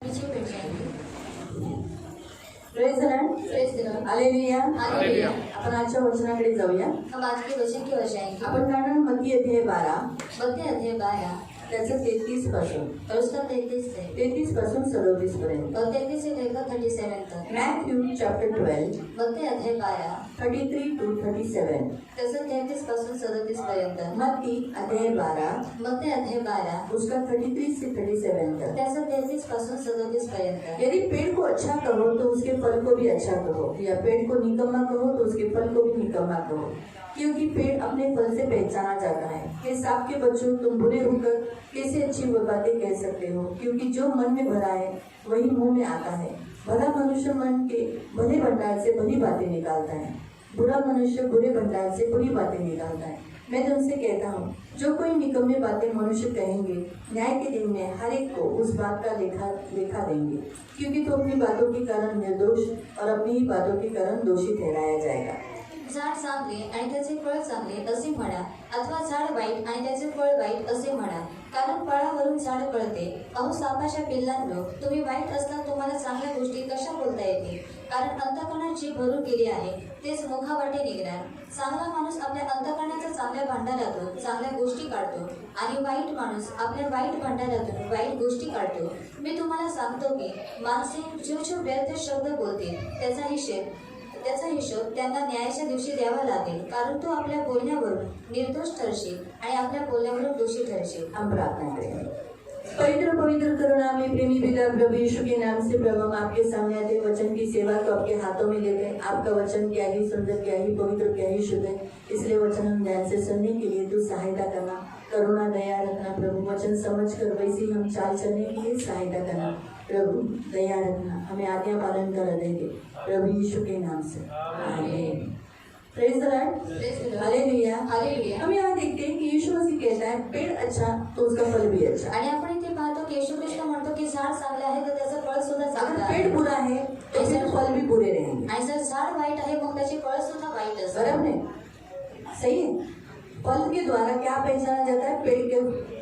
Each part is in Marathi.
Praise the Lord, hallelujah. आपण आजच्या वचनाकडे जाऊया। हम आज के वचन की ओर जाएंगे। आपण काढणार मत्ती अध्याय 12 त्याचं 33 पासून और उसका 33 पासून 37 पर्यंत और 33 से लेकर 37 तक। मॅथ्यू चॅप्टर 12 मत्ती अध्याय 12 33 to 37 त्याचं 33 पासून 37 पर्यंत। मत्ती अध्याय 12 मत्ती अध्याय 12 उसका 33 से 37 तक। त्याचं 33 पासून 37 पर्यंत। यदि पेड़ को अच्छा कहो तो उसके फल को भी अच्छा कहो, या पेड़ को निकम्मा कहो तो उसके फल को भी निकम्मा कहो, क्योंकि पेड़ अपने फल से पहचाना जाता है। हे सांप के बच्चों, तुम बुरे होकर कैसे अच्छी बातें कह सकते हो? क्योंकि जो मन में भरा है वही मुंह में आता है। भला मनुष्य मन के भले भंडार से भली बातें निकालता है, बुरा मनुष्य बुरे भंडार से बुरी बातें निकालता है। मैं तुमसे कहता हूँ, जो कोई निकम्मे बातें मनुष्य कहेंगे, न्याय के दिन में हर एक को उस बात का लेखा देंगे, क्योंकि तो अपनी बातों के कारण निर्दोष और अपनी ही बातों के कारण दोषी ठहराया जाएगा। झाड चांगले आणि त्याचे फळ चांगले असे म्हणा, अथवा झाड वाईट आणि त्याचे फळ वाईट असे म्हणा, कारण फळावरून झाड कळते। अहो सापाच्या पिल्लांनो, तुम्ही वाईट असता तुम्हाला चांगल्या गोष्टी कशा बोलता येतील? कारण अंतःकरणात जी भरून गेली आहे तेच मुखावाटे निघणार। चांगला माणूस आपल्या अंतःकरणाच्या चांगल्या भांडारातून चांगल्या गोष्टी काढतो, आणि वाईट माणूस आपल्या वाईट भांडारातून वाईट गोष्टी काढतो। मी तुम्हाला सांगतो की माणसे जो व्यर्थ शब्द बोलतील त्याचा हिशोब त्यांना न्यायाच्या दिवशी द्यावा लागेल, कारण तू आपल्या बोलण्यावरून निर्दोष ठरशील आणि आपल्या बोलण्यावरून दोषी ठरशील। हम प्रार्थना करें। पवित्र पवित्र करुणा में प्रेमी पिता प्रभु यीशु के नाम से प्रभु हम आपके सामने आते वचन की सेवा को आपके हाथों में लेते हैं। आपका वचन क्या ही सुंदर, क्या ही पवित्र, क्या ही शुद्ध है, इसलिए वचन हम ध्यान से सुनने के लिए तू सहायता करना, करुणा दया रखना प्रभु। वचन समझ कर वैसे ही हम चाल चलने के लिए सहायता करना प्रभु, दया रखना, हमें आज्ञा पालन कर देंगे प्रभु यीशु के नाम से, आमीन। Praise the Lord, hallelujah. हम यहाँ देखते हैं कि यीशु मसीह कहता है पेड़ अच्छा तो उसका फल भी अच्छा। आणि आपण इथे पाहतो की येशू ख्रिस्त म्हणतो की झाड चांगले आहे तर त्याचं फळ सुद्धा चांगलं आहे। पेड़ बुरा है तो फिर फल भी बुरे रहेंगे। आणि जर झाड वाईट आहे मग त्याचे फळ सुद्धा वाईट असते। बराबर है, सही है। फल के द्वारा क्या पहचाना जाता है?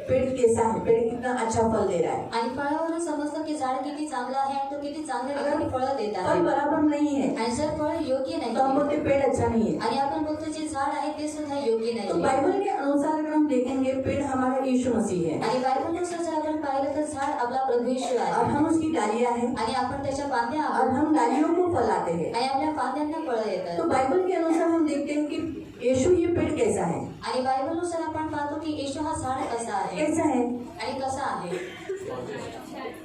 पेड़ कैसा है, पेड़ कितना अच्छा फल दे रहा है। आणि फळावरून समजतं की झाड किती चांगला आहे आणि तो किती चांगल्या प्रकारे फळं देत आहे। फल बराबर नहीं है आणि जर फळ योग्य नाही तो हम बोलते पेड़ अच्छा नहीं है, आणि आपण बोलतो जे झाड आहे ते सुद्धा योग्य नाही। तो बाइबल के अनुसार अगर हम देखेंगे पेड़ हमारा यीशु मसीह है, आणि बायबलनुसार जर आपण पाहिलं तर झाड आपला प्रभू येशू आहे, और हम उसकी डालियां हैं, आणि आपण त्याच्या फांद्या और आहोत, हम डालियों को फलाते हैं। आणि आपल्या फांद्यांना फळं येतात। तो बाइबल के अनुसार हम देखते हैं कि यीशु ये पेड़ कैसा है, आणि बायबलनुसार आपण पाहतो की येशू हा झाड कसा आहे कैसा है, आणि कसा आहे।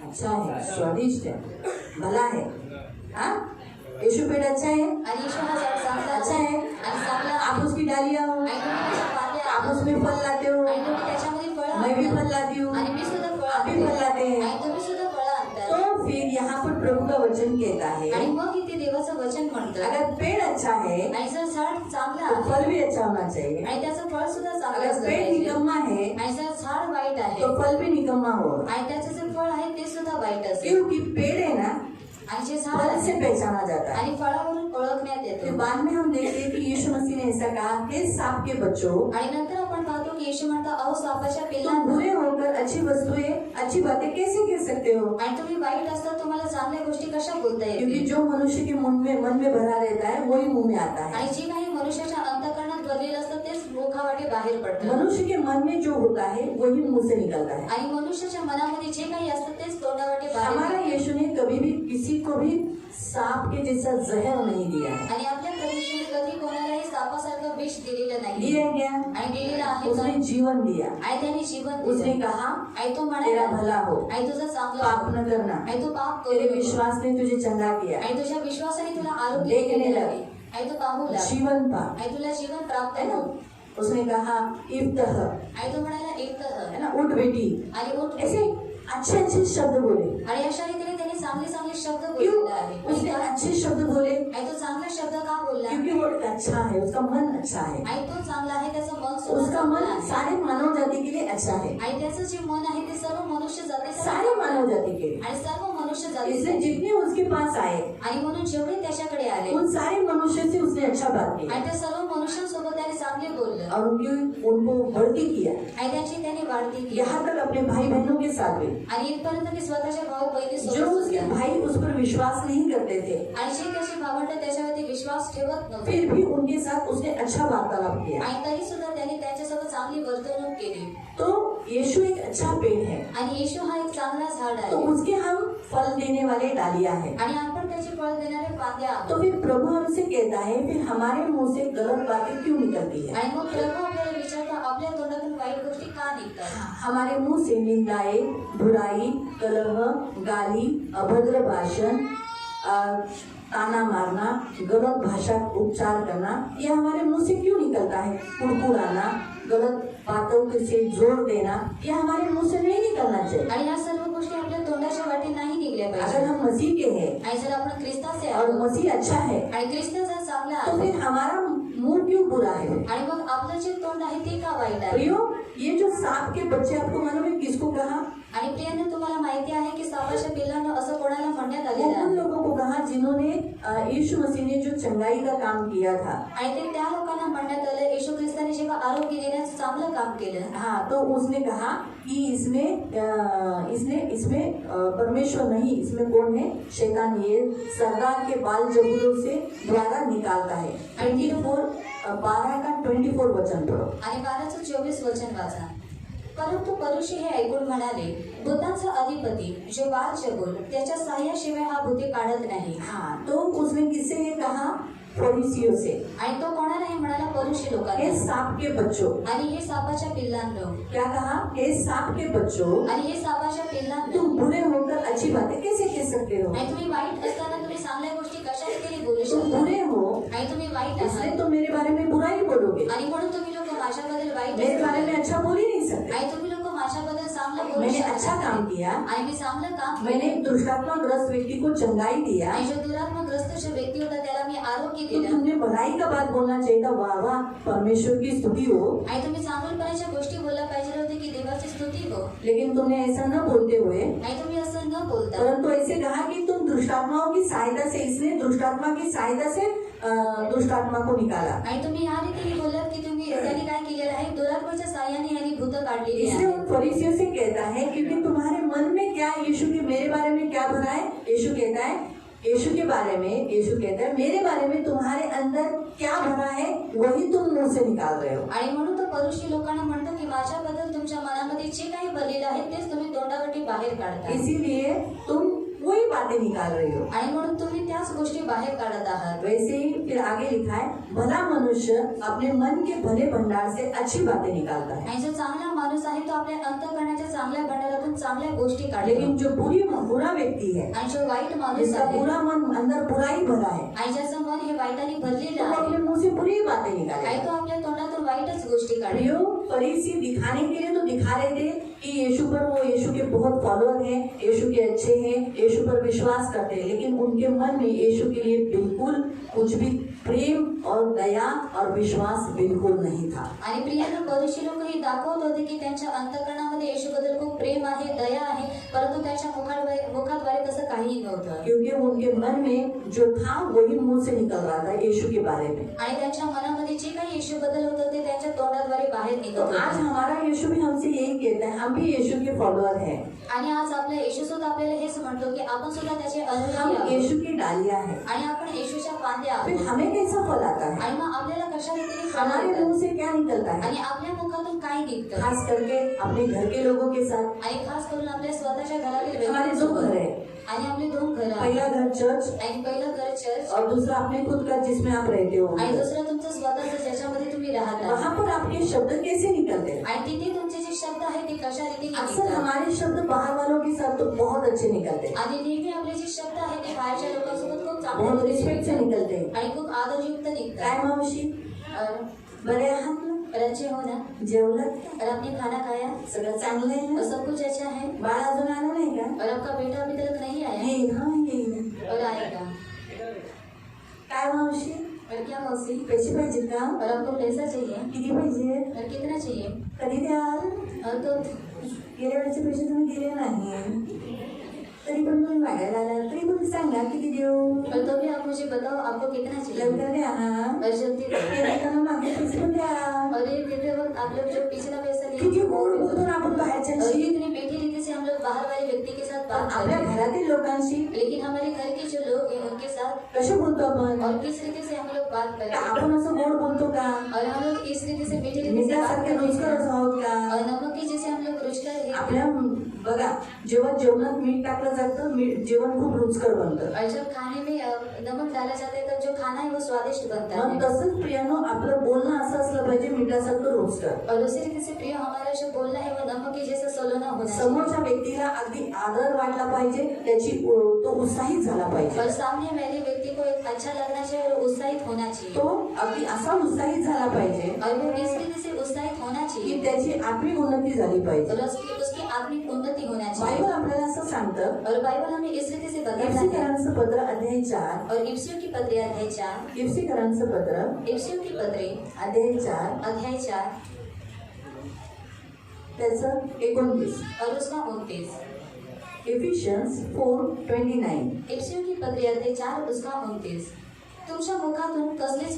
अच्छा है, स्वादिष्ट है, भला है। हाँ, यीशु पेड़ अच्छा है, आणि येशू हा झाड चांगला अच्छा है। आणि चांगला आहे। आप उसकी डालियां हो, आणि तुम्ही त्याच्या फांद्या आप आहात, उसमें फल लाते हो, आणि तुम्ही त्याच्यामध्ये फळं मैं भी आणता। फल लाती हूँ, आणि मी सुद्धा फळं आप भी फल लाते आणते, हैं। आणि तुम्ही सुद्धा फळं आणता। तो फिर यहाँ पर प्रभु का वचन कहता आणि है मग इथे देवाचं वचन म्हणतं अगर पेड़ अच्छा है आणि जर झाड चांगलं तो आहे फल भी अच्छा होना चाहिए। आणि त्याचं फळ सुद्धा चांगलं अगर असलं पेड़ पाहिजे। निकम्मा है आणि जर झाड वाईट आहे तो फल भी निकम्मा हो, आणि त्याचं जे फळ आहे ते सुद्धा वाईट असेल। क्योंकि पेड़ है ना आणि जे झाड फल से आहे पहचाना जाता है। आणि फळावरून ओळखण्यात फिर येतो। बाद में हम देखते हैं कि यीशु मसीह ने ऐसा कहा, हे सांप के बच्चों, आणि नंतर आपण पाहतो की येशू म्हणतो अहो सापाच्या तुम पिल्लांनो, बुरे होकर अच्छी वस्तुएं अच्छी बातें कैसे कह सकते हो? आणि तुम्ही वाईट असता तुम्हाला चांगल्या गोष्टी कशा बोलता क्योंकि येतील? जो मनुष्य के मन में भरा रहता है वही मुंह में आता है। आणि जे काही मनुष्याच्या अंतःकरणात भरलेलं असतं तेच मुखावाटे बाहेर पडतं। मनुष्य के मन में जो होता है वही मुंह से निकलता है। आणि मनुष्याच्या मनामध्ये जे काही असतं तेच तोंडावाटे हमारा बाहेर यीशु ने कभी भी किसी को भी सांप के जैसा जहर नहीं दिया है। आणि आपल्या प्रभूने कधी कोणालाही सापासारखं विष दिलेलं नाही दिया गया, आणि दिलेलं आहे उसने का? जीवन दिया, आणि त्याने जीवन उसने दिलं। कहा आणि तो तेरा म्हणाला भला हो, आणि तुझं चांगलं पाप हो, न करना, आणि तू पाप तेरे करू नको। विश्वास ने तुझे चंगा किया, आणि तुझ्या विश्वासाने तुला आरोग्य देखने दिलेलं लग, आहे, आणि तू पाहू लाग, जीवन पा, आणि तुला जीवन प्राप्त है ना। हो। उसने कहा इफ्तह, आणि तो म्हणाला एक है ना, उठ बेटी, आणि उठ। ऐसे अच्छे अच्छे शब्द बोले। आणि अशा रीतीने त्याने चांगले चांगले शब्द क्यों बोललेले आहे। उसने अच्छे शब्द बोले? आणि तो चांगले शब्द का बोलला? क्योंकि वो अच्छा है, उसका मन अच्छा है, आणि तो चांगला आहे, त्याचं मन सुद्धा उसका चांगलं मन आहे। सारे मानव जाति के लिए अच्छा है, आणि त्याचं जे मन आहे ते सर्व मनुष्य जातीसाठी सारे मानव जाति के लिए। आणि सर्व मनुष्य मनुष्य जाती इसलिए जितने उसके पास आए आणि म्हणून जेवढे त्याच्याकडे आले उन सारे मनुष्य से उसने अच्छा बात की आणि त्या सर्व मनुष्यांसोबत त्याने चांगले बोललं और उनको बढ़ती किया, आणि त्यांची त्याने वाढती केली यहाँ तक अपने भाई बहनों के साथ भी आणि इथपर्यंत की स्वतःच्या भाऊ बहिणी जो उसके भाई उस पर विश्वास नहीं करते थे, आणि जे त्याचे भावंड त्याच्यावरती विश्वास ठेवत नव्हते फिर भी उनके साथ उसने अच्छा वार्तालाप किया। आणि तरी सुद्धा त्याने त्यांच्यासोबत चांगली वर्तणूक केली तो यीशु एक अच्छा पेड़ है, आणि येशू हा एक चांगला झाड तो आहे उसके हम फल देने वाले डालियां हैं। आणि आपण त्याची फळ देणारे फांद्या आहोत तो फिर प्रभु हमसे कहता है, फिर हमारे मुंह से गलत बातें क्यों निकलती है? आणि मग प्रभू आपल्याला विचारता आपल्या तोंडातून वाईट गोष्टी का निघतात हमारे मुंह से निंदाएं, बुराई, कलह, गाली, अभद्र भाषण, ताना मारना, गलत भाषा उच्चार करना, ये हमारे मुंह से क्यों निकलता है? कुड़कुड़ाना, गलत बातों के से जोर देना, ये हमारे मुंह से नहीं निकलना चाहिए। आणि या सर्व गोष्टी आपल्या तोंडाच्या वाटी नाही निघल्या अगर पाहिजे हम मसीह के हैं आणि जर आपण ख्रिस्ताचे और आहोत मसीह अच्छा है आणि ख्रिस्त जर चांगला तो आहे फिर हमारा मुंह क्यों बुरा है? आणि मग आपलं जे तोंड आहे ते का वाईट आहे प्रियो, ये जो सांप के बच्चे आपको मालूम है किसको कहा? आणि प्रियांनो तुम्हाला माहिती आहे की सापाच्या पिल्लांना असं कोणाला म्हणण्यात वो आलेलं उन आहे लोगों को कहा जिन्होंने यीशु मसीह ने जो चंगाई का काम किया था। आणि ते त्या लोकांना म्हणण्यात आलं येशू ख्रिस्ताने जेव्हा आरोग्य देण्याचं चांगलं काम केलं हाँ, तो उसने कहा कि इसमें परमेश्वर नहीं, इसमें कौन है? शैतान। ये सरदार के बाल जबूलों से द्वारा निकालता है। 12 का 24 वचन पढ़ो। आणि 12:24 वचन वाचा परंतु परुषी हे ऐकून म्हणाले भूतांचा अधिपती जो बालजबूल त्याच्या सहाय्याशिवाय हा भूते काढत नाही हाँ, तो उसने किससे ये कहा? फरीसियों से। आणि तो कोणाला हे म्हणाला परुषी हे लोकांना सांप के बच्चों। आणि हे सापाच्या पिल्लांनो क्या कहा? हे सांप के बच्चों, आणि हे सापाच्या पिल्लांनो तुम बुरे होकर अच्छी बातें कैसे कह सकते हो? आणि तुम्ही वाईट असताना तुम्ही चांगल्या गोष्टी कशा रीतीने बोलू तुम शकता बुरे हो आणि तुम्ही वाईट इसलिए आहात तो मेरे बारे में बुराई बोलोगे। आणि म्हणून तुम्ही लोक माझ्याबद्दल वाईट मेरे बारे असता. में अच्छा बोल ही नहीं सकते। आणि तुम्ही लोक माझ्याबद्दल चांगलं बोलू मैंने शकता अच्छा काम किया, आणि मी चांगलं काम मैंने केलं एक दुष्टात्मा ग्रस्त व्यक्ति को चंगाई दिया, आणि जो दुरात्मग्रस्त जो व्यक्ती होता त्याला मी आरोग्य तो दिलं तुमने भलाई का बात बोलना चाहिए था। वाह वाह, परमेश्वर की स्तुति हो। आणि तुम्ही चांगुलपणाच्या गोष्टी बोलला पाहिजे होते की देवाची स्तुती हो लेकिन तुमने ऐसा न बोलते हुए आणि तुम्ही असं न बोलता परंतु ऐसे कहा कि तुम दुष्टात्माओं की सहायता से, इसने दुष्टात्मा की सहायता से दुष्टात्मा को निकाला। आणि तुम्ही ह्या रीतीने बोललात की तुम्ही त्यांनी काय केलेलं आहे दुरात्माच्या साह्याने यांनी भूत काढलेली इसलिए आहे उन फरीसियों से कहता है, क्योंकि तुम्हारे मन में क्या यीशु के मेरे बारे में क्या भरा है? यीशु कहता है, यीशु के बारे में यीशु कहता है मेरे बारे में तुम्हारे अंदर क्या भरा है वही तुम मुंह से निकाल रहे हो। आणि म्हणून तो परुषी लोकांना म्हणतो की माझ्याबद्दल तुमच्या मनामध्ये जे काही भरलेलं आहे तेच तुम्ही तोंडावरती बाहेर काढता इसीलिए तुम वही बातें निकाल रही हो। आणि म्हणून तुम्ही त्याच गोष्टी बाहेर काढत आहात वैसे ही फिर आगे लिखा है, भला मनुष्य अपने मन के भले भंडार से अच्छी बातें निकालता है, आणि जो चांगला माणूस आहे तो आपल्या अंतःकरणाच्या चांगल्या भंडारातून चांगल्या गोष्टी काढतो लेकिन जो बुरा व्यक्ती है, आणि जो वाईट माणूस जिसका आहे पूरा मन अंदर बुराई भरा है, आणि ज्याचं मन हे वाईटाने भरलेलं तो वो आहे अपने मुंह से बुरी बातें आणि निकालेगा। तो आपल्या तोंडातून वाईटच गोष्टी काढतो प्रियो, फरीसी दिखाने के लिए तो दिखा रहे थे कि यीशु पर वो यीशु के बहुत फॉलोअर हैं, यीशु के अच्छे हैं, यीशु पर विश्वास करते हैं, लेकिन उनके मन में यीशु के लिए बिल्कुल कुछ भी प्रेम और दया और विश्वास बिल्कुल नहीं था। आणि प्रियांनो परुषी लोक हे दाखवत होते की त्यांच्या अंतःकरणामध्ये येशूबद्दल खूप प्रेम आहे दया आहे परंतु त्यांच्या मुखाद्वारे तसं काहीही नव्हतं क्योंकि उनके मन में जो था वही मुंह से निकल रहा था यीशु के बारे में। आणि त्यांच्या मनामध्ये जे काही येशूबद्दल होतं ते त्यांच्या तोंडाद्वारे बाहेर निघत तो आज होतं हमारा यीशु भी हमसे यही कहता है, हम भी यीशु के फॉलोअर हैं, आणि आज आपल्या येशू सुद्धा आपल्याला हेच म्हणतो की आपण सुद्धा त्याचे अनुयायी हम आहोत यीशु की डालियां हैं। आणि आपण येशूच्या फांद्या फिर आहोत हमें कैसा फल आता है? आणि मग आपल्याला कशा रीतीने फळ हमारे मिळतं? मुंह से क्या निकलता है? आणि आपल्या मुखातून काय निघतं खास करके अपने घर के लोगों के साथ। आणि खास करून आपल्या स्वतःच्या घरातील हमारे दो व्यक्तींसोबत. घर है, आणि आपले दोन घर पहला घर चर्च आणि पहिलं घर चर्च और दूसरा अपने खुद का जिसमें आप रहते हो। आणि दुसरं तुमचं स्वतःचं ज्याच्यामध्ये तुम्ही राहता वहाँ पर आपके शब्द कैसे निकलते हैं? आणि तिथे तुमचे जे शब्द आहेत ते कशा रीतीने अक्सर निघतात हमारे शब्द बाहर वालों के साथ तो बहुत अच्छे निकलते हैं, आणि नेहमी आपले जे शब्द आहेत ते बाहेरच्या लोकांसोबत खूप बहुत चांगले रिस्पेक्ट से निकलते हैं। आणि खूप आदरयुक्त काय निघतात मावशी, बरे आहात ना? अच्छे हो ना जेवलात? और आपने खाना खाया सगळं चांगलं आहे और ना? सब कुछ अच्छा है बाळ अजून आलं नाही का? और आपका बेटा अभी तक नहीं आया येईल, हाँ येईल। और आएगा काय मावशी, और क्या मौसी पैसे पाहिजेत का? और आपको पैसा चाहिए किती पाहिजे? और कितना चाहिए कधी द्याल? और तो गेल्या वेळेचे पैसे तुम्ही दिले नाही, तरी पण तुम्ही मागायला आला तरी पण सांगा किती देऊ. पर तो भी आप मुझे बताओ आपको कितना चाहिए। लवकर द्या. और जल्दी दो। ते देताना मागे पैसे पण द्या. और ये देते वक्त आप लोग जो पिछला पैसा लिए किती गोड बोलतो ना आपण और बाहेरच्यांशी. इतनी मीठी रीति से हम लोग बाहर वाले व्यक्ति के साथ पण बात कर आपल्या रहे हैं, घरातील लोकांशी लेकिन हमारे घर के जो लोग हैं उनके साथ कसे बोलतो आपण. और किस रीति से हम लोग बात कर का रहे हैं आपण असं गोड बोलतो का. और हम लोग इस रीति से मीठी रीति से बात मिठासारखे कर रहे रुचकरच हैं आहोत का. और नमक की जैसे हम लोग रुचकर हैं। आपल्या बघा जेव्हा जेवणात मीठ टाकलं जातं जेवण खूप रुचकर बनतं. और जब खाने में नमक डाला जाता है तब जो खाना है वो स्वादिष्ट बनता मग है। तसंच प्रियानो आपलं बोलणं असं असलं पाहिजे मिठासारखं रुचकर. और उसी रीति से प्रिय हमारा जो बोलना है वो नमक के जैसा सलोना होना चाहिए समोरच्या व्यक्तीला अगदी आदर वाटला पाहिजे त्याची तो उत्साहित झाला और पाहिजे. सामने वाले व्यक्ति को एक अच्छा लगना चाहिए और उत्साहित होना चाहिए तो अगदी असा उत्साहित झाला पाहिजे और वो इस रीति से उत्साहित होना की चाहिए त्याची आत्मिक उन्नती झाली पाहिजे. और उसकी आत्मिक उन्नति होना चाहिए। बायबल आपल्याला असं सांगतं. और बाइबल हमें इस रीति से बताता है। इफ्सिकरांचं पत्र अध्याय 4. और इफ्सियों की पत्री अध्याय 4 इफ्सिकरांचं पत्र इफ्सियों की पत्री अध्याय 4 अध्याय 4 त्याचं 29. और उसका 29 इफिशियन्स 4:29. इफ्सियों की पत्री अध्याय 4 उसका 29 तुमच्या मुखातून कसलीच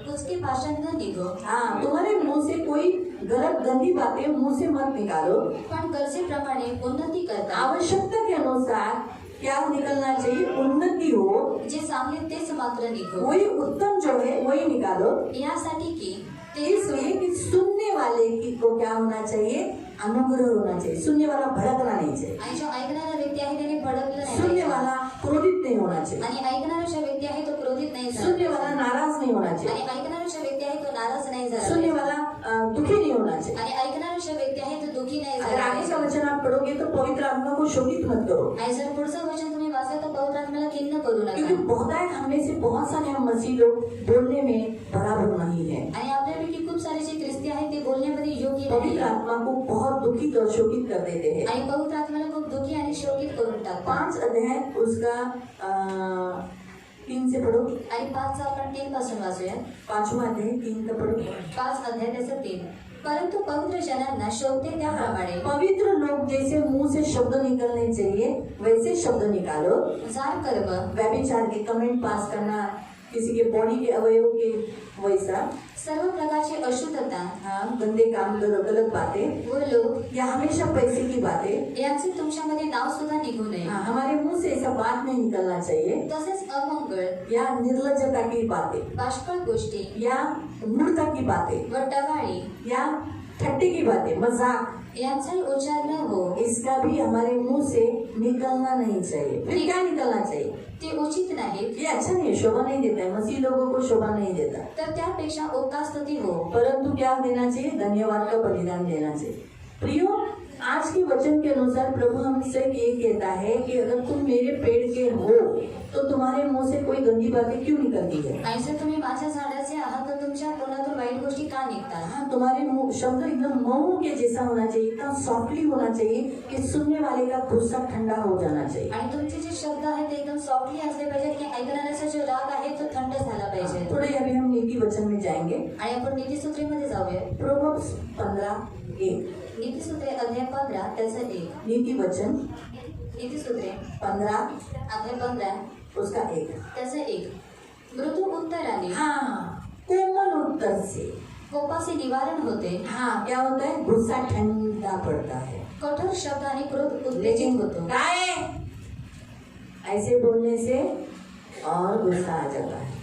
कुचकी भाषण न निघो हाँ तुम्हारे मुंह से कोई गलत गंदी बातें मुंह से मत निकालो. पण गरजेप्रमाणे उन्नती करता आवश्यकता के अनुसार क्या निकलना चाहिए. उन्नति हो जे चांगले तेच मात्र निघो वही उत्तम जो है वही निकालो. यासाठी की ते इसलिए कि सुनने वाले की को क्या होना चाहिए. अनुग्रह होना चाहिए. सुनने वाला भड़कना नहीं चाहिए. आणि जो ऐकणारा व्यक्ती आहे त्याने भडकलं नाही सुनने पाहिजे. वाला क्रोधित नहीं होना चाहिए. आणि ऐकणारा जो व्यक्ती आहे तो क्रोधित नाही झाला सुनने पाहिजे. वाला नाराज नहीं होना चाहिए. आणि ऐकणारा जो व्यक्ती आहे तो नाराज नाही झाला सुनने पाहिजे. वाला दुखी नहीं होना चाहिए. आणि ऐकणारा जो व्यक्ती आहे तो दुखी नाही अगर झाला आगे का पाहिजे. वचन आप पढ़ोगे तो पवित्र आत्मा को शोभित मत करो. आणि जर पुढचं वचन तुम्ही वाचलं तर पवित्र आत्म्याला खिन्न करू क्योंकि नका. बहुतायत हमें से बहुत सारे हम मसीह लोग बोलने में बराबर नहीं है. आणि आपल्यापैकी खूप सारे जे ख्रिस्ती आहेत ते बोलण्यामध्ये योग्य पवित्र नाही आत्मा को बहुत दुखित और शोकित कर देते हैं. आणि पवित्र आत्म्याला खूप दुखी आणि शोकित करून टाकतात. 5 अध्याय उसका 3 से पढ़ो. आणि 5चा आपण 3 पासून वाचूया. 5वां अध्याय 3 का पढ़ो. 5 अध्याय त्याचं 3 परंतु पवित्र जनांना शोभते त्याप्रमाणे पवित्र लोग जैसे मुंह से शब्द निकलने चाहिए वैसे शब्द निकालो. जार कर्म व्यभिचार के कमेंट पास करना किसी के बॉडी के अवयव के वैसा. सर्व प्रकारची अशुद्धता हाँ गंदे काम गलत बातें व लोक या हमेशा पैसे की बातें. यांचे तुमच्यामध्ये नाव सुद्धा निघू नये. हाँ हमारे मुंह से ऐसा बात नहीं निकलना चाहिए. तसेच अमंगळ या निर्लज्जता की बातें बाष्कळ गोष्टी या मूर्खता की बातें व टवाळी या ठट्टी की बातें मजाक यांचाही उच्चार न हो इसका भी हमारे मुंह से निकलना नहीं चाहिए. फिर क्या निकलना चाहिए. ते उचित नाहीत ये अच्छा नहीं है. शोभा नहीं देता है. मसीह लोगों को शोभा नहीं देता. तर त्यापेक्षा ओकास्तुती हो परंतु क्या देना चाहिए. धन्यवाद का बलिदान देना चाहिए. प्रियो आज के वचन के अनुसार प्रभु हमसे ये कहता है कि अगर तुम मेरे पेड़ के हो तो तुम्हारे मुंह से कोई गंदी बातें क्यों निकलती है. आणि जर तुम्ही माझ्या झाडाचे आहात तर तुमच्या तोंडातून वाईट गोष्टी का निघतात. हाँ तुम्हारे शब्द एकदम मऊ के जैसा होना चाहिए. इतना सॉफ्टली होना चाहिए कि सुनने वाले का गुस्सा ठंडा हो जाना चाहिए. आणि तुमचे जे शब्द आहेत ते एकदम सॉफ्टली असले पाहिजेत की ऐकणाऱ्याचा जो राग आहे तो थंड झाला पाहिजे. थोड़े अभी हम नीति वचन में जाएंगे. आणि आपण नीतिसूत्रेमध्ये जाऊया. प्रोवर्ब्स 15:1 नीतिसूत्रे अध्याय 15 त्याचं 1 नीति वचन नीतिसूत्रे 15 अध्याय 15 उसका 1. त्याचं 1 मृदू उत्तराने हाँ कोमल उत्तर से कोपाचे निवारण होते. हाँ क्या होता है. गुस्सा ठंडा पड़ता है. कठोर शब्दाने क्रोध लेकिन उत्तेजित होतो. काय ऐसे बोलने से और गुस्सा आ जाता है.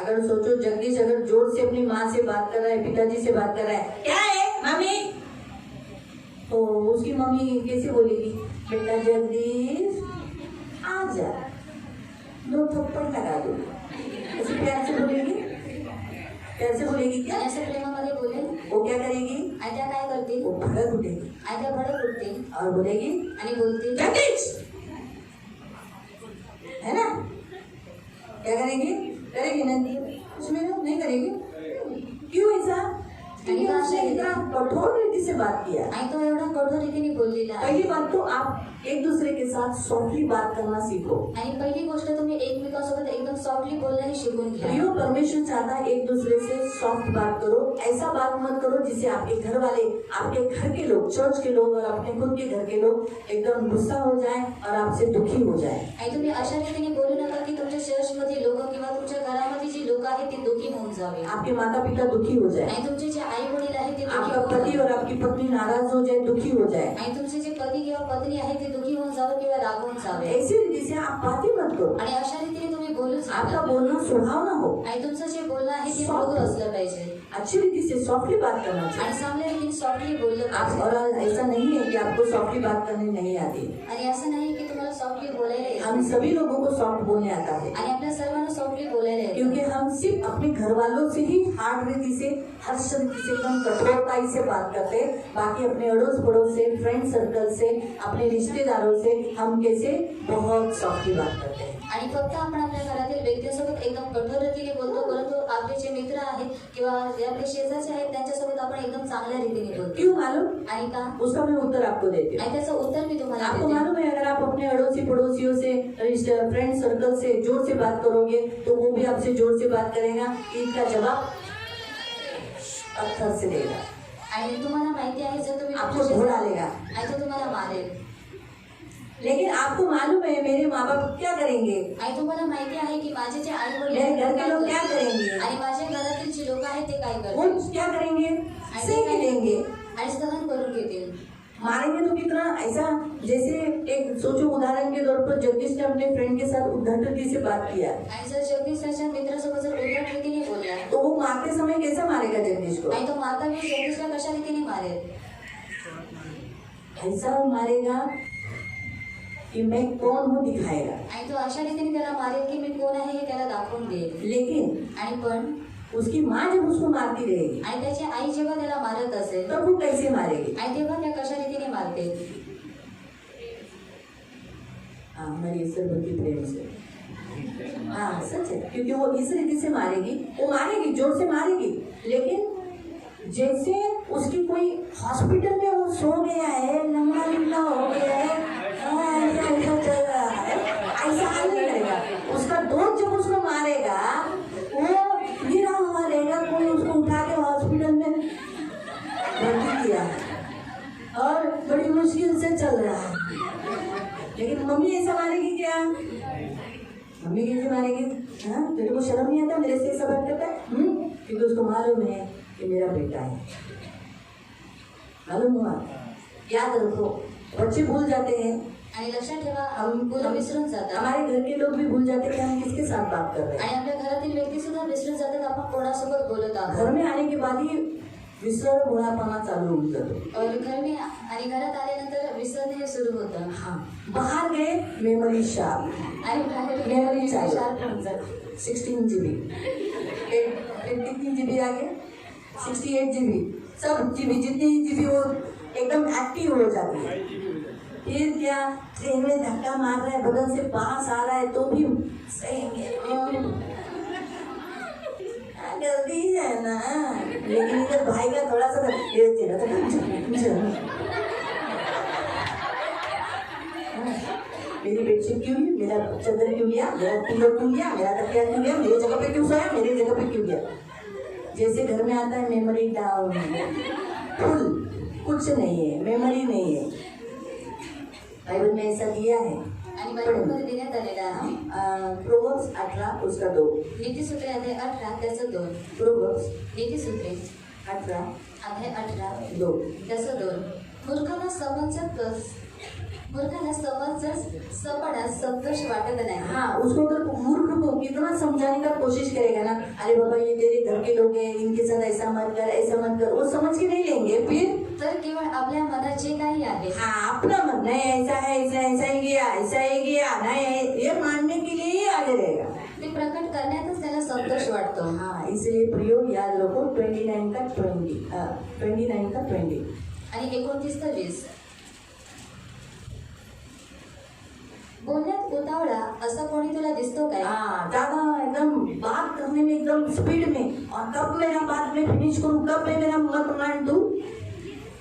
अगर सोचो जगदीश अगर जोर से अपनी माँ से बात कर रहा है पिताजी से बात कर रहा है क्या है मम्मी तो उसकी मम्मी कैसे बोलेगी. बेटा जगदीश आ जा 2 थप्पड़ लगा दो. ऐसे प्यार से बोलेगी. प्यार से बोलेगी क्या. आणि असं प्रेमामध्ये बोलेल वो क्या करेगी. आणि त्या काय करतील. वो भड़क उठेगी आणि त्या भडक उठतील और बोलेगी आणि बोलतील जगदीश है ना. क्या करेगी. करेगी नहीं. उसमें नहीं करेगी. क्यों ऐसा. क्योंकि उसने इतना कठोर रीति से बात किया. आणि तो एवढा कठोर रीतीने बोललेला आहे. पहली बात तो आप आप एक दूसरे के साथ सॉफ्टली बात करना सीखो। आणि पहिली गोष्ट तुम्ही एकमेकांसोबत एकदम सॉफ्टली बोलणं शिकून घ्या। प्रियो, परमेश्वर चाहता है एक दूसरे से सॉफ्ट बात करो। ऐसा बात मत करो जिससे आपके घर वाले, आपके घर के लोग, चर्च के लोग और अपने खुद के घर के लोग एकदम गुस्सा हो जाए और आपसे दुखी हो जाए। आणि तुम्ही अशा रीतीने बोलू नका की तुमच्या चर्चमध्ये लोक किंवा तुमच्या घरामध्ये जी लोक आहेत ती दुखी होऊन जावे। आपके माता पिता दुखी हो जाए, आणि तुमचे जे आई वडील आहेत ते दुखी आपका होऊन पति जावे। और आपकी पत्नी नाराज हो जाए, दुखी हो जाए। आणि तुमचे जे पती किंवा पत्नी आहेत ते दुखी होऊन जावे किंवा रागवून जावे। ऐसी रीति से आप बातें मत करो। आणि अशा रीतीने तुम्ही बोलूच आपका नका। बोलना स्वभाव ना हो, आणि तुमचं जे बोलणं आहे ते मृदू असलं पाहिजे अच्छी रीति से सॉफ्टली बात करना चाहिए। आणि चांगल्या रीतीने सॉफ्टली बोललं आप पाहिजे। और ऐसा नहीं है कि आपको सॉफ्टली बात करनी नहीं आती। आणि असं नाही की तुम्हाला सॉफ्टली बोलायला येत हम नाही। सभी लोगों को सॉफ्ट बोलने आता है, आणि आपल्या सर्वांना सॉफ्टली बोलायला येतं। क्योंकि हम सिर्फ अपने घर वालों से ही हार्ड रीति से, हर्ष रीति से, एकदम कठोरताई से बात करते हैं। बाकी अपने अड़ोस पड़ोस से, फ्रेंड सर्कल से, अपने रिश्तेदारों से हम कैसे बहुत सॉफ्टली बात करते हैं। आणि फक्त आपण आपल्या घरातील व्यक्तीसोबत एकदम कठोर रीतीने बोलतो, परंतु आपले जे मित्र आहेत किंवा जे आपले शेजारचे आहेत त्यांच्यासोबत आपण एकदम चांगल्या रीतीने बोलतो। क्यों मालूम? आणि का? उसका मैं उत्तर आपको देती हूँ। आणि त्याचं उत्तर मी तुम्हाला आपको देते। मालूम है, अगर आप अपने अड़ोसी पड़ोसियों से, फ्रेंड सर्कल से जोर से बात करोगे तो वो भी आपसे जोर से बात करेगा। इसका जवाब पत्थर से देगा, आणि तुम्हाला माहिती आहे जर तुम्ही आपको धो डालेगा। आणि तो तुम्हाला मारेल। लेकिन आपको मालूम है मेरे माँ बाप क्या करेंगे, आणि तुम्हाला माहिती आहे की माझे जे आई वडील मेरे घर के लोग क्या करेंगे, आणि माझ्या घरातील जे लोक आहेत ते काय वो करतील क्या करेंगे, सह लेंगे, आणि सहन करून घेतील। मारेंगे तो कितना। ऐसा जैसे एक सोचो, उदाहरण के तौर पर जगदीश ने अपने फ्रेंड के साथ उद्धट रीति से बात किया, आणि जर जगदीश त्याच्या मित्रासोबत जर उद्धट रीतीने बोलला तो वो मारते समय कैसा मारेगा जगदीश को? आणि तो माता मी जगदीशला कशा रीतीने मारेल? ऐसा मारेगा कि मैं कौन हूँ दिखाएगा। आणि तो अशा रीतीने त्याला मारेल की मी कोण आहे हे त्याला दाखवून देईल। लेकिन आणि पण उसकी माँ जब उसको मारती रहेगी आणि त्याची आई जेव्हा त्याला मारत असेल तब वो कैसे मारेगी? आणि तेव्हा त्या कशा रीतीने मारते? हाँ, हमारी ईश्वर भक्ति प्रेम से। हाँ सच है, क्योंकि वो इस रीति से मारेगी, वो मारेगी, जोर से मारेगी, लेकिन जैसे उसकी कोई हॉस्पिटल में वो सो गया है, लंबा लंबा हो गया है, ऐसा चल रहा है, ऐसा हाल नहीं करेगा। उसका दोस्त जब उसको मारेगा वो गिरा हुआ रहेगा, कोई उसको उठा के हॉस्पिटल में भर्ती किया है और बड़ी मुश्किल से चल रहा है। लेकिन मम्मी ऐसा मारेगी क्या? मम्मी कैसे मारेगी? हाँ, तेरे को शर्म नहीं आता मेरे से ऐसा बात करता है? क्योंकि उसको मालूम है कि मेरा बेटा है। मालूम हुआ? याद रखो, बच्चे भूल जाते हैं, आणि लक्षात ठेवा हम मुलं विसरून जातात हमारे घर के लोग भी भूल जाते हैं कि हम किसके साथ बात कर रहे हैं। आणि आपल्या घरातील व्यक्ती सुद्धा विसरून जातात आपण कोणासोबत बोलत आहोत। घर में आने के बाद ही विसर बुढ़ापना चालू होऊन जातो। और घर में आणि घरात आल्यानंतर विसरणे हे सुरू होतं। हाँ, बाहर गए मेमोरी शार्प, आणि बाहेर मेमोरी चालू शार्प होऊन जाते। 16 GB, कितनी GB आ गए? 68 GB, सब GB, जितनी GB वो एकदम एक्टिव हो जाती है। फिर क्या, ट्रेन में धक्का मार रहा है, बदन से पास आ रहा है तो भी सही गलती है ना, लेकिन इधर भाई का थोड़ा सा ये तेरा तो मेरी बेडशीट क्यों ली, मेरा चादर क्यों लिया, मेरा पिलो क्यों लिया, मेरा तकिया क्यों लिया, मेरी जगह पे क्यों सोया, मेरी जगह पे क्यों गया। जैसे घर में आता है मेमोरी डाउन, फुल, कुछ नहीं है, मेमोरी नहीं है। बाइबल में ऐसा दिया है, आणि बायबलमध्ये देण्यात आलेला आहे प्रोवर्ब्स 18 उसका 2, नीतिसूत्रे अध्याय 18 त्याचं 2, प्रोवर्ब्स नीतिसूत्रे 18 अध्याय 18 2। त्याचं 2। मूर्खाला सपण्यास संतोष वाटत नाही। हाँ, उसको अगर मूर्ख को कितना समझाने का कोशिश करेगा ना, अरे बाबा ये तेरे घर के लोग हैं, इनके साथ ऐसा मत कर, ऐसा मत कर, वो समझ के नहीं लेंगे। फिर तर केवळ आपल्या मनात जे काही आहे हाँ, अपना मन नहीं, ऐसा है, ऐसा ही गया, ऐसा ही गया, नहीं ये मानने के लिए ही आगे रहेगा। ते प्रकट करण्यातच त्याला संतोष वाटतो। हाँ, इसलिए प्रियो याद रखो 29 का 20 आणि 29 ते 20 बोलण्यात उतावळा असा कोणी तुला दिसतो काय? हाँ, ज्यादा एकदम बात करने में एकदम स्पीड में, और कब मेरा बात में फिनिश करूँ, कब मैं मेरा मत मान दूँ,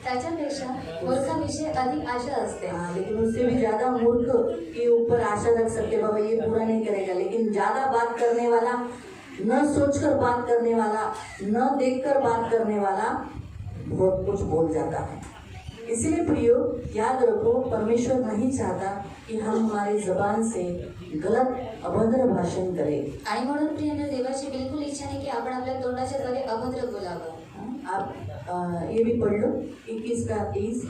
त्याच्यापेक्षा मूर्खाविषयी अधिक आशा असते. लेकिन उससे भी ज्यादा मूर्ख के ऊपर आशा रख सकते, बाबा ये पूरा नहीं करेगा. लेकिन ज्यादा बात करने वाला, न सोचकर बात करने वाला, न देखकर बात करने वाला बहुत कुछ बोल जाता है. इसलिए प्रियो, याद रखो, परमेश्वर नहीं चाहता कि हम हमारे जबान से गलत अभद्र भाषण करें. आणि म्हणून प्रियाने, देवाची बिलकुल इच्छा नाही की आपण आपल्या तोंडाच्या द्वारे अभद्र बोलावं. आप ये भी पढ़ लो 21 का 30,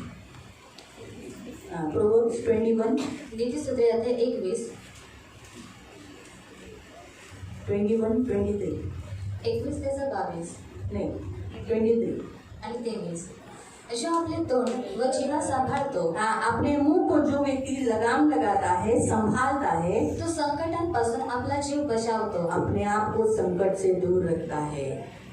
प्रोवर्ब्स 21, नीतिसूत्रे अध्याय 21, 23 21 ते 22 नहीं 23. आणि 23. जो आपले तोंड व जीवा सांभाळतो, अपने मुंह को जो व्यक्ति लगाम लगाता है, संभालता है, तो संकटांपासून आपला जीव बचावतो. अपने आप को संकट से दूर रखता है.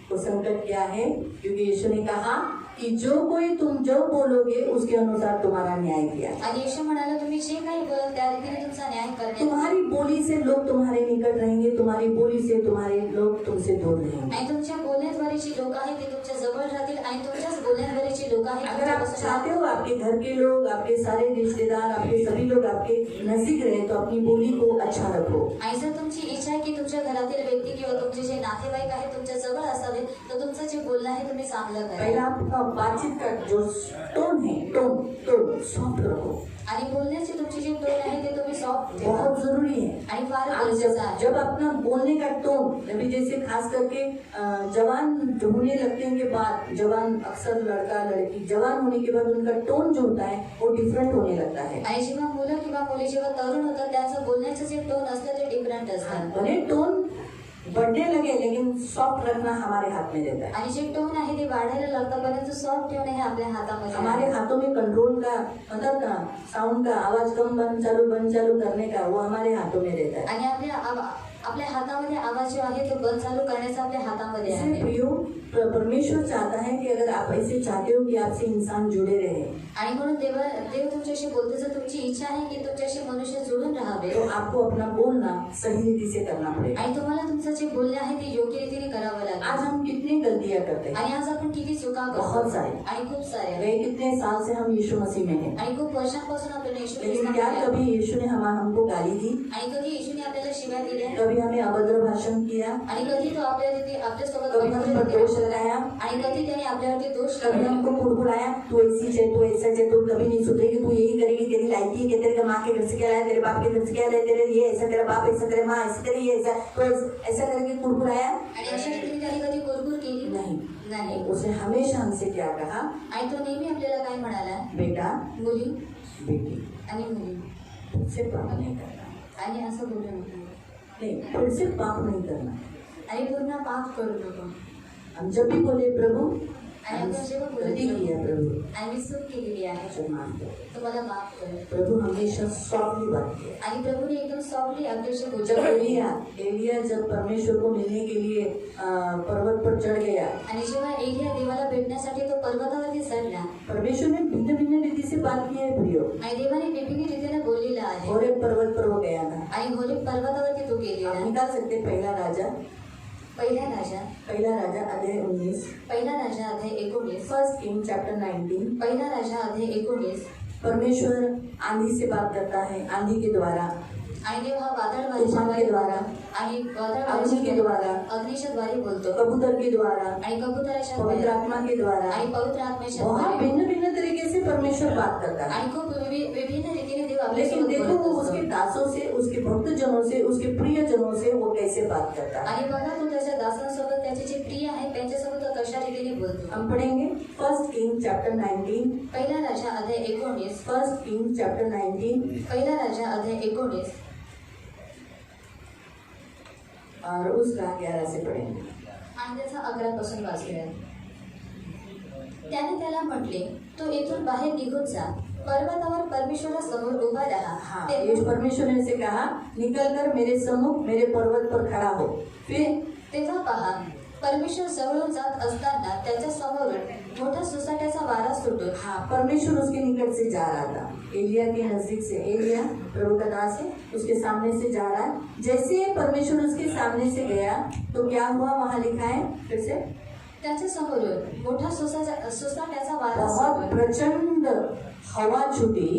वो संकट क्या है? क्योंकि यीशु ने कहा कि जो कोई तुम जो बोलोगे उसके अनुसार तुम्हारा न्याय किया. आणि येशू म्हणाला, तुम्ही जे काही बोलाल त्या रीतीने तुमचा न्याय करण्यात. तुम्हारी बोली से लोग तुम्हारे निकट रहेंगे, तुम्हारी बोली से तुम्हारे लोग तुमसे दूर रहेंगे. आणि तुमच्या बोलण्याद्वारे जी लोक आहेत ते तुमच्या जवळ राहतील आणि तुमच्याच बोलण्याद्वारे जी लोक आहेत अगर आप चाहते हो आपके घर के लोग, आपके सारे रिश्तेदार, आपके सभी लोग आपके नजदीक रहे, तो अपनी बोली को अच्छा रखो. आणि जर तुमची इच्छा आहे की तुमच्या घरातील व्यक्ती किंवा तुमचे जे नातेवाईक आहेत तुमच्या जवळ असावे, तर तुमचं जे बोलणं आहे तुम्ही चांगलं करा. पहला आपका बातचीत का जो टोन है, टोन सॉफ्ट रखो. आणि बोलण्याची तुमची जी टोन आहे ते तुम्ही सॉफ्ट ठेवा. बहुत जरूरी है. आणि फार गरजेचं आहे. जब अपना बोलने का टोन, अभी जैसे खास करके जवान होने लगते हैं के बाद, जवान अक्सर लड़का लड़की जवान होने के बाद उनका टोन जो होता है वो डिफरेंट होने लगता है. आणि जेव्हा मुलं किंवा मुली जेव्हा तरुण होतात त्यांचं बोलण्याचं जे टोन असतं ते डिफरंट असतं. भले टोन बढ़ने लगे लेकिन सॉफ्ट रखना हमारे हाथ में रहता है. आणि जे टोन आहे ते वाढायला लागतं, परंतु सॉफ्ट ठेवणं हे आपल्या हातामध्ये आहे. हमारे हाथों में कंट्रोल का, मतलब का साउंड का, आवाज कम बंद चालू करने का, वो हमारे हाथों में रहता है. आणि आपल्या हातामध्ये आवाज जो आहे तो बंद चालू करण्याचा आपल्या हातामध्ये इसलिए आहे. प्रियो, परमेश्वर चाहता है कि अगर आप ऐसे चाहते हो कि आपसे इंसान जुड़े रहे, आणि म्हणून देव तुमच्याशी बोलते, जर तुमची इच्छा आहे की तुमच्याशी मनुष्य जुळून राहावे, तो आपको अपना बोलना सही रीति से करना पड़ेगा. आणि तुम्हाला तुमचं जे बोलणे आहे ते योग्य रीतीने करावं आज लागेल. हम कितनी गलतियां करते हैं, आणि आज आपण किती चुका बहुत करतो, सारी. आणि खूप साऱ्या. गए कितने साल से हम यीशु मसीह में हैं, आणि खूप वर्षांपासून आपण येशू लेकिन ख्रिस्तामध्ये क्या आहे. कभी यीशु ने हमको गाली दी? आणि कधी येशूने आपल्याला शिव्या दिल्या, कभी हमें अभद्र भाषण किया? आणि कधी तो आपल्यासोबत कभी हम पर दोष लगाया? आणि कधी त्याने आपल्यावरती दोष कभी लावले. हमको कुड़कुड़ाया, तू ऐसी है, तू ऐसा है, तू कभी नहीं सुधरेगी, तू यही करेगी, तेरी लायकी है, तेरे माँ के घर से क्या लाया, तेरे बाप के घर से क्या लाया, तेरे ये ऐसा, तेरा बाप ऐसा, तेरे माँ ऐसी, तेरे ये ऐसा, तो ऐसा करके कुड़कुड़ाया आणि अशा रीतीने त्याने कधी कुरकुर केली नाही. उसने हमेशा हमसे क्या कहा? आणि तो नेहमी आपल्याला काय म्हणाला, बेटा, मुली बेटी, आणि मुली, तुझसे पाप नहीं करना. आणि असं बोलू नको, नहीं, तुझसे पाप नहीं करना. आणि पूर्ण पाप करू नको. हम जब भी बोले प्रभु, आणि आपण जेव्हा गलती की है प्रभु, आणि मी चूक केलेली आहे, मुझे माफ कर. तुम्हाला माफ कर. प्रभु हमेशा सॉफ्टली बात किया. आणि प्रभूने एकदम सॉफ्टली आपल्याशी जब बोलतो. एलिया जब परमेश्वर को मिलने के लिए पर्वत पर चढ़ गया, आणि जेव्हा एलिया देवाला भेटण्यासाठी तो पर्वतावरती चढला, परमेश्वर ने भिन्न भिन्न रीति से बात की है प्रियो. आणि देवाने विभिन्न रीतीने बोललेला आहे. और एक पर्वत पर वो गया था. आणि होरेब पर्वतावरती तो गेलेला. आप निकाल सकते पहिला राजा पहिला राजा अध्याय 19, पहिला राजा अध्याय 19, फर्स्ट किंग चैप्टर 19. पहिला राजा अध्याय 19. परमेश्वर आंधी से बात करता है, आंधी के द्वारा, आणि देव हा तूफान के द्वारा, आणि अग्नि के द्वारा, अग्नीच्या द्वारे बोलतो, कबूतर के द्वारा, आणि कबुतराच्या पवित्र द्वारे, आत्मा के द्वारा. आणि पवित्र आत्म्याच्या बहुत द्वारे. भिन्न भिन्न तरीके से परमेश्वर बात करता है. आणि खूप विभिन्न रीतीने देव लेकिन देखो आपल्यासोबत वो बोलत उसके असतो. दासों से, उसके भक्तजनों से, उसके प्रियजनों से वो कैसे बात करता है. आणि बघा तो त्याच्या दासांसोबत, त्याचे जे प्रिय आहेत त्यांच्यासोबत तो कशा रीतीने बोलतो. हम पढ़ेंगे फर्स्ट किंग चैप्टर 19, पहिला राजा अध्याय 19, फर्स्ट किंग चैप्टर 19 पहिला राजा अध्याय 19 और उसका 11 से पढ़ेंगे. आणि त्याचा 11 पासून वाचूया. त्याने त्याला म्हटले, तो येथून बाहेर निघून जा, पर्वतावर परमेश्वरासमोर उभा राहा. हाँ, ये परमेश्वर ने से कहा, निकल कर मेरे सम्मुख मेरे पर्वत पर खड़ा हो. फिर तेव्हा पहा, परमेश्वर जवळून जात असताना त्याच्या समोरून मोठा सुसाट्याचा वारा सुटून, हाँ, परमेश्वर उसके निकट से जा रहा था. एलिया के नजदीक से, एलिया प्रभु का दास है, उसके सामने से जा रहा है. जैसे परमेश्वर उसके सामने से गया तो क्या हुआ, वहाँ लिखा है फिर से, त्याच्या समोरून मोठा सोसाट्याचा वारा बहुत सुरू. प्रचंड हवा छूटी,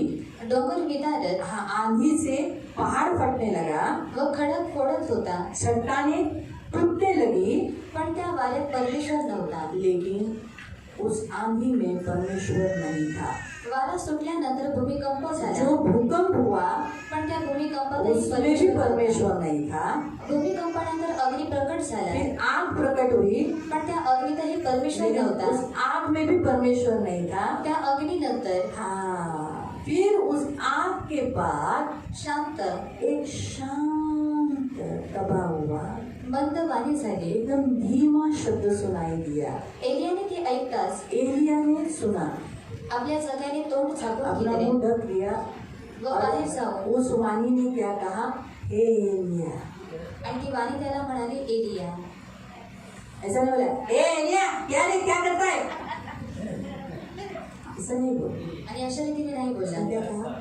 डोंगर विदारत हाँ, आंधी से पहाड़ फटने लगा, व खडक फोडत होता. चट्टानें टूटने लगी, पण त्या वाऱ्यात परमेश्वर नव्हता. लेकिन उस आंधी में परमेश्वर नहीं था. वारा सुटल्यानंतर भूमिकंप झाला. जो भूकंप हुआ पण त्या भूमिकंपातही उसमें भी परमेश्वर नहीं था. भूमिकंपानंतर अग्नी प्रकट झाला. फिर आग प्रकट हुई, पण त्या अग्नीतही परमेश्वर लेकिन नव्हता. उस आग में भी परमेश्वर नहीं था. त्या अग्नीनंतर हाँ, फिर उस आग के बाद शांत एक शांत दबा हुआ मंद वाणी झाली. एकदम धीमा शब्द सुनाई दिया. एलियाने ते ऐकताच एलिया ने सुना, आपल्या जगाने तोंड झाकून अपना घेतले मुंह ढक लिया व बाहेर जाऊन उस वाणी ने क्या कहा, हे एलिया. आणि ती वाणी त्याला म्हणाली, एलिया. ऐसा नहीं बोला, हे एलिया क्या रे क्या करता है, ऐसा नहीं बोला. आणि अशा रीतीने नाही बोलला. क्या कहा,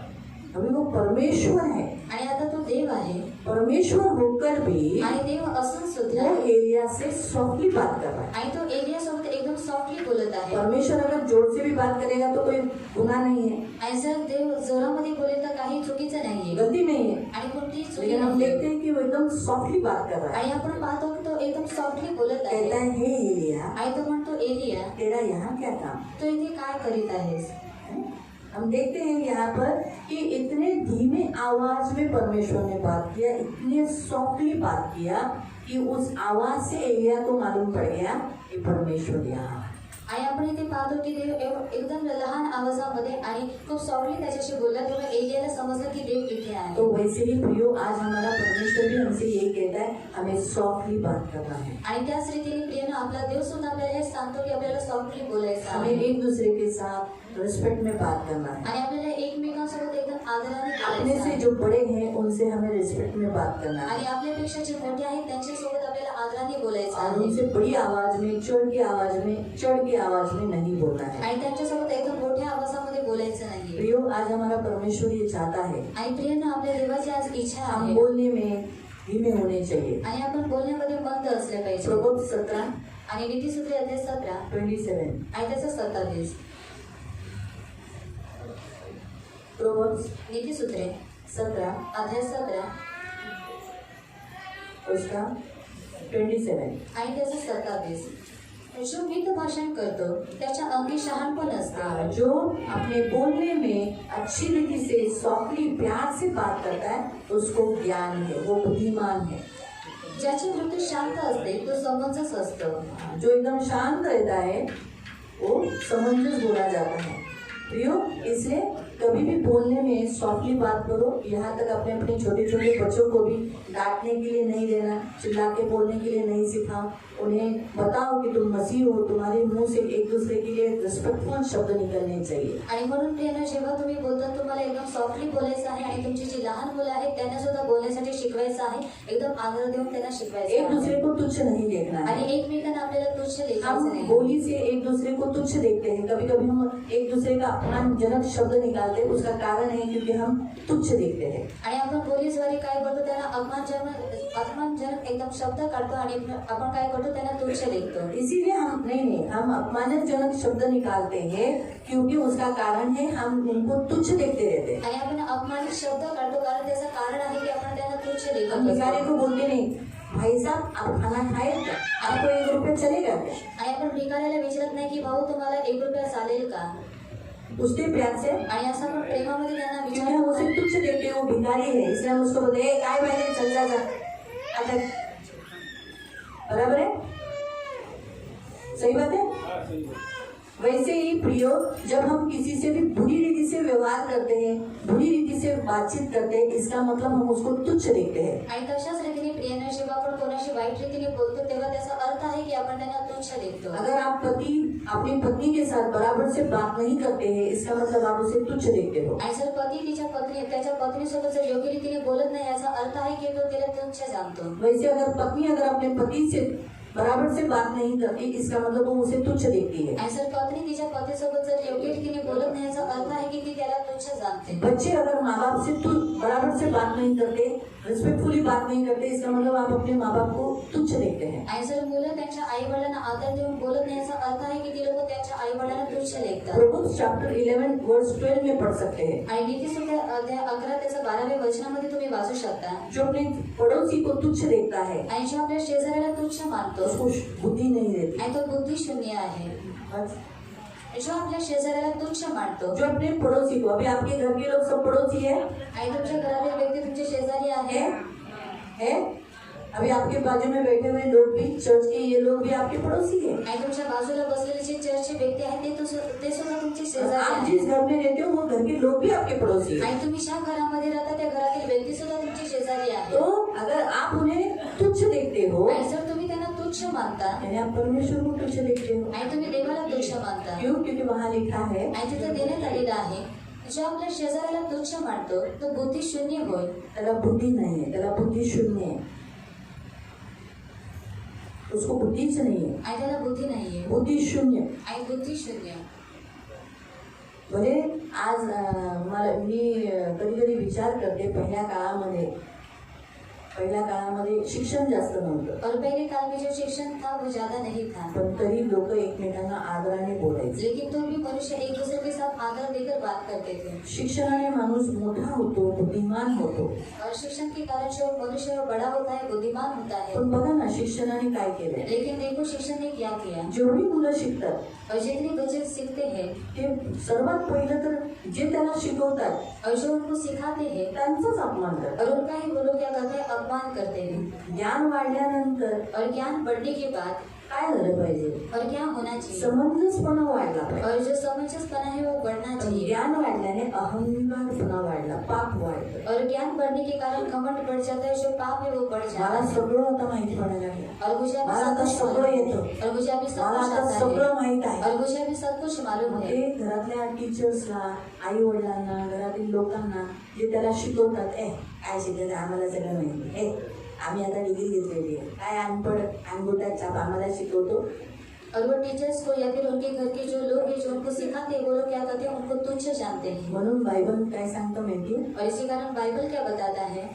अभी वो परमेश्वर है, आणि आता तो देव आहे. परमेश्वर होकर भी आणि देव असून सुद्धा वो एलिया से सॉफ्टली बात कर रहा है. आणि तो एलिया सोबत एकदम सॉफ्टली बोलत आहे. परमेश्वर अगर जोर से भी बात करेगा तो कोई गुनाह नहीं है, आणि जर देव जोरामध्ये बोलेल तर काही चुकीचं नाहीये गलती नहीं है. आणि कोणतीही चुकी लेकिन हम नाहीये. देखते हैं कि वो एकदम सॉफ्टली बात कर रहा है. आणि आपण पाहतो की तो एकदम सॉफ्टली बोलत आहे. कहता है, हे एलिया आणि तो म्हणतो, एलिया तेरा यहाँ क्या काम. तू इथे काय करीत आहेस. हम देखते हैं यहाँ पर कि इतने धीमे आवाज में परमेश्वर ने बात किया, इतने सॉफ्टली बात किया कि उस आवाज से एलिया को मालूम पड़ गया कि परमेश्वर यहाँ है. आणि आपण इथे पाहतो की देव एकदम लहान आवाजामध्ये आणि खूप सॉफ्टली त्याच्याशी बोलला, तेव्हा एलियाला समजलं की देव इथे आहे. तो वैसे ही प्रियो, आज हमारा परमेश्वर भी हमसे यही कहता है, हमें सॉफ्टली बात करना है. आणि त्याच रीतीने प्रियनं आपला देव सुद्धा आपल्याला हे सांगतो की आपल्याला सॉफ्टली बोलायचं हमें आहे. एक दूसरे के साथ रिस्पेक्ट में बात करना है. आणि आपल्याला एकमेकांसोबत एकदम आदराने अपने बोलायचं से आहे. जो बड़े हैं उनसे हमें रिस्पेक्ट में बात करना है. आणि आपल्यापेक्षा जे मोठे आहेत त्यांच्यासोबत आपल्याला आदराने बोलायचं और आहे. उनसे बड़ी आवाज में, चढ़ के आवाज में नहीं बोलना है. आणि त्यांच्यासोबत एकदम मोठ्या आवाजामध्ये बोलायचं नाही. प्रियो, आज हमारा परमेश्वर ये चाहता है, आणि प्रियनं आपल्या देवाची आज इच्छा हम आहे. बोलने में धीमे होने चाहिए. आणि आपण बोलण्यामध्ये मंद असले पाहिजे. प्रबोध 17 आणि नीतिसूत्रे अध्याय 17 27. आणि त्याचं 27. प्रबोध नीतिसूत्रे 17 अध्याय 17 उसका 27. आणि त्याचं 27. जो मित भाषण करतो त्याच्या अंगी शहाणपण असते. जो अपने बोलने में अच्छी रीति से सॉफ्टली प्यार से बात करता है उसको ज्ञान है, वो बुद्धिमान है. ज्याची वृत्ती शांत असते तो समंजस असतो. जो एकदम शांत रहता है वो समंजस बोला जाता है. प्रियो, इसलिए कभी भी बोलने में सॉफ्टली बात करो. यहाँ तक अपने अपने छोटे छोटे बच्चों को भी डांटने के लिए नहीं देना, चिल्ला के बोलने के लिए नहीं सिखाओ. उन्हें बताओ कि तुम मसीह हो, तुम्हारे मुंह से एक दूसरे के लिए रिस्पेक्टफुल शब्द निकलने चाहिए. आणि म्हणून प्रियनं, जेव्हा तुम्ही बोलता तुम्हाला एकदम सॉफ्टली बोलायचं आहे आणि तुमची जी लहान मुलं आहेत त्यांना सुद्धा बोलण्यासाठी शिकवायचं आहे. एकदम आदर देऊन त्यांना शिकवायचं एक आहे. दूसरे को तुच्छ नहीं देखना है. आणि एकमेकांना आपल्याला तुच्छ हम लेखायचं नाही. बोली से एक दूसरे को तुच्छ देखते हैं. कभी कभी हम एक दूसरे का अपमानजनक शब्द निकालते हैं. उसका कारण है क्योंकि हम तुच्छ देखते हैं. आणि आपण पोलीसद्वारे काय करतो त्यांना अपमानजनक एकदम शब्द काढतो आणि आपण काय करतो त्यांना तुच्छ लेखतो. इसीलिए हम अपमानजनक शब्द निकालते हैं क्योंकि उसका कारण है हम उनको तुच्छ देखते रहते हैं. आणि आपण अपमानित शब्द काढतो कारण त्याचं कारण आहे की आपण त्यांना तुच्छ हम लेखतो. भिखारी को बोलते नहीं, भाई साहब आप खाना खाए क्या, आपको 1 रुपया चलेगा क्या. आणि आपण भिकाऱ्याला विचारत नाही की भाऊ तुम्हाला 1 रुपया चालेल का. पूछते प्यार से, आणि असं आपण प्रेमामध्ये त्यांना क्योंकि हम उसे विचारतो. तुच्छ देखते हैं, वो भिखारी है, इसलिए हम उसको बोलते हैं काय भाई चल जा. अच्छा, बराबर है, सही बात है. वैसे ही प्रियो, जब हम किसी से भी बुरी रीति से व्यवहार करते हैं, बुरी रीति से बातचीत करते हैं, इसका मतलब हम उसको तुच्छ देखते हैं. आणि तशाच रीतीने प्रियनं, जेव्हा आपण कोणाशी वाईट रीतीने बोलतो तेव्हा त्याचा अर्थ आहे की आपण त्यांना तुच्छ लेखतो. अगर आप पति अपनी पत्नी के साथ बराबर से बात नहीं करते हैं, इसका मतलब आप उसे तुच्छ देखते हो. आणि जर पती त्याच्या पत्नीसोबत जर योग्य रीतीने बोलत नाही याचा अर्थ आहे की तो तिला तुच्छ जाणतो. वैसे अगर पत्नी अगर अपने पति से बराबर से बात नहीं करती, इसका मतलब वो उसे तुच्छ देखती है। आणि जर पत्नी तिच्या पतीसोबत जर योग्य रीतीने बोलत नाही याचा अर्थ आहे की ती त्याला तुच्छ जाणते. बच्चे अगर माँ बाप से बराबर से बात नहीं करते, रिस्पेक्टफुली बात नहीं करते, इसका मतलब आप अपने माँ बाप को तुच्छ देखते हैं. आणि जर मुलं त्यांच्या आई वडिलांना आदर देऊन बोलत नाही याचा अर्थ आहे की ती लोक त्यांच्या आई वडिलांना तुच्छ लेखतात. प्रोवर्ब्स चैप्टर 11 वर्स 12 में पढ़ सकते हैं. आणि नीतिसुद्धा अध्याय 11 त्याच्या 12व्या वचनामध्ये तुम्ही वाचू शकता. जो अपने पड़ोसी को तुच्छ देखता है, आणि जो आपल्या शेजाऱ्याला तुच्छ मानतो उसको बुद्धि नहीं रहती. आणि तो बुद्धी शून्य आहे. जो आपल्या शेजाऱ्याला तुच्छ मानतो, जो अपने पड़ोसी को, अभी आपके घर के लोग सब पड़ोसी है, आणि तुमच्या घरातील व्यक्ती तुमचे शेजारी आहे, है? अभी आपके बाजू में बैठे हुए लोग भी, चर्च के ये लोग भी आपके पड़ोसी है. आणि तुमच्या बाजूला बसलेले जे चर्चचे व्यक्ती आहेत ते सुद्धा तुमचे शेजारी आप आहेत. जिस घर में रहते हो वो घर के लोग भी आपके पड़ोसी है. आणि तुम्ही ज्या घरामध्ये राहता त्या घरातील व्यक्ती सुद्धा तुमची शेजारी आहे. तो अगर आप उन्हें तुच्छ देखते हो, आणि जर तुम्ही त्यांना तुच्छ मानता यानी आप परमेश्वर को तुच्छ देखते हो. आणि तुम्ही देवाला तुच्छ मानता, क्यों? क्योंकि वहाँ लिखा है, आणि तिथे देण्यात आलेलं आहे जो आपल्या शेजाऱ्याला तुच्छ मानतो तो बुद्धी शून्य होय. त्याला बुद्धि नहीं है, त्याला बुद्धि शून्य है. उसको बुद्धीच नहीं है, आणि त्याला बुद्धी नाहीये, बुद्धि शून्य. आणि बुद्धी शून्य. बरे आज मी कधी कधी विचार करते, पहिल्या काळामध्ये शिक्षण जास्त नव्हतं, और पहले काल में जो शिक्षण था वो ज्यादा नहीं था, पण तरी लोक एकमेकांना आदराने बोलायचे. लेकिन तो भी मनुष्य एक दूसरे के साथ आदर देकर बात करते थे. शिक्षणाने माणूस मोठा होतो, बुद्धिमान होतो. और शिक्षण के कारण जो मनुष्य बड़ा होता है, बुद्धिमान होता है. पण बघा ना, शिक्षणाने काय केलंय. लेकिन देखो शिक्षण ने क्या किया. जेवढी मुलं शिकतात, और जितने बच्चे सीखते हैं, ते सर्वात पहिलं तर जे त्यांना शिकवतात और जो उनको सिखाते हैं, त्यांचाच अपमान करतात. और उनका ही वो लोग क्या करते हैं, अपमान करते हैं. ज्ञान वाढल्यानंतर और ज्ञान बढ़ने के बाद काय झालं पाहिजे, और क्या होना चाहिए, समंजसपणा वाढला पाहिजे. और जो समंजसपना है वो बढ़ना पण चाहिए. ज्ञान वाढल्याने अहंकारपणा वाढला, पाप वाढलं. और ज्ञान बढ़ने के कारण घमंड बढ़ जाता है, जो पाप है वो बढ़ जाता मला है. सगळं आता माहिती पडायला लागलं. और मुझे अभी मला सब आता कुछ सगळं मालूम येतं. है. और मुझे अभी सब मला कुछ आता आता सगळं है. माहित आहे. और मुझे अभी सब कुछ मालूम है. ते घरातल्या टीचर्सला, आई वडिलांना, घरातील लोकांना जे त्याला शिकवतात, काय शिकायचं, आम्हाला सगळं माहिती, आम्ही आता डिग्री घेतलेली आहे, काय अनपढ अनगोटा चाप आम्हाला शिकवतो. और वो टीचर्स को या फिर उनके घर के जो लोग हैं जो उनको सिखाते हैं, वो लोग क्या करते हैं, उनको तुच्छ जानते हैं. म्हणून बायबल काय सांगतं माहिती, और इसी कारण बाइबल क्या बताता है,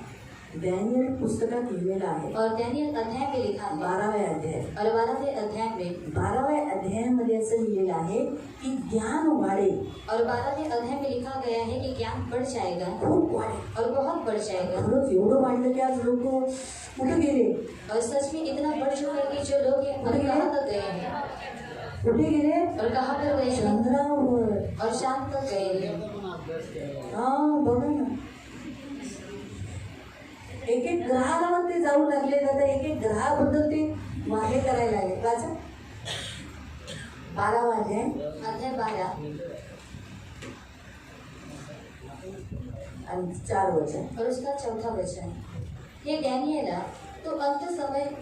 डॅनियल पुस्तकात लिहिलेलं आहे, और डैनियल अध्याय में लिखा है, 12व्या अध्याय, और 12वें अध्याय में, 12व्या अध्यायामध्ये असं लिहिलेलं आहे की ज्ञान वाढेल. और 12वें अध्याय में लिखा गया है कि ज्ञान बढ़ जाएगा, खूप वाढेल. और बहुत बढ़ जाएगा. खरंच एवढं वाढलं की आज लोक कुठे गेले, और सच में इतना बढ़ चुका है कि जो लोग हैं वो कहाँ तक गए हैं, कुठे गेले, और कहाँ पर गए हैं, चंद्रावर. और चांद तक गए हैं. हा बघा ना, एक एक ग्रहाला ते जाऊ लागले. आता एक एक ग्रहाबद्दल ते हे करायला लागले. वाचा 12वा अध्याय, अध्याय 12 आणि 4 वचन. और उसका 4था वचन. हे डॅनियला, तू अंत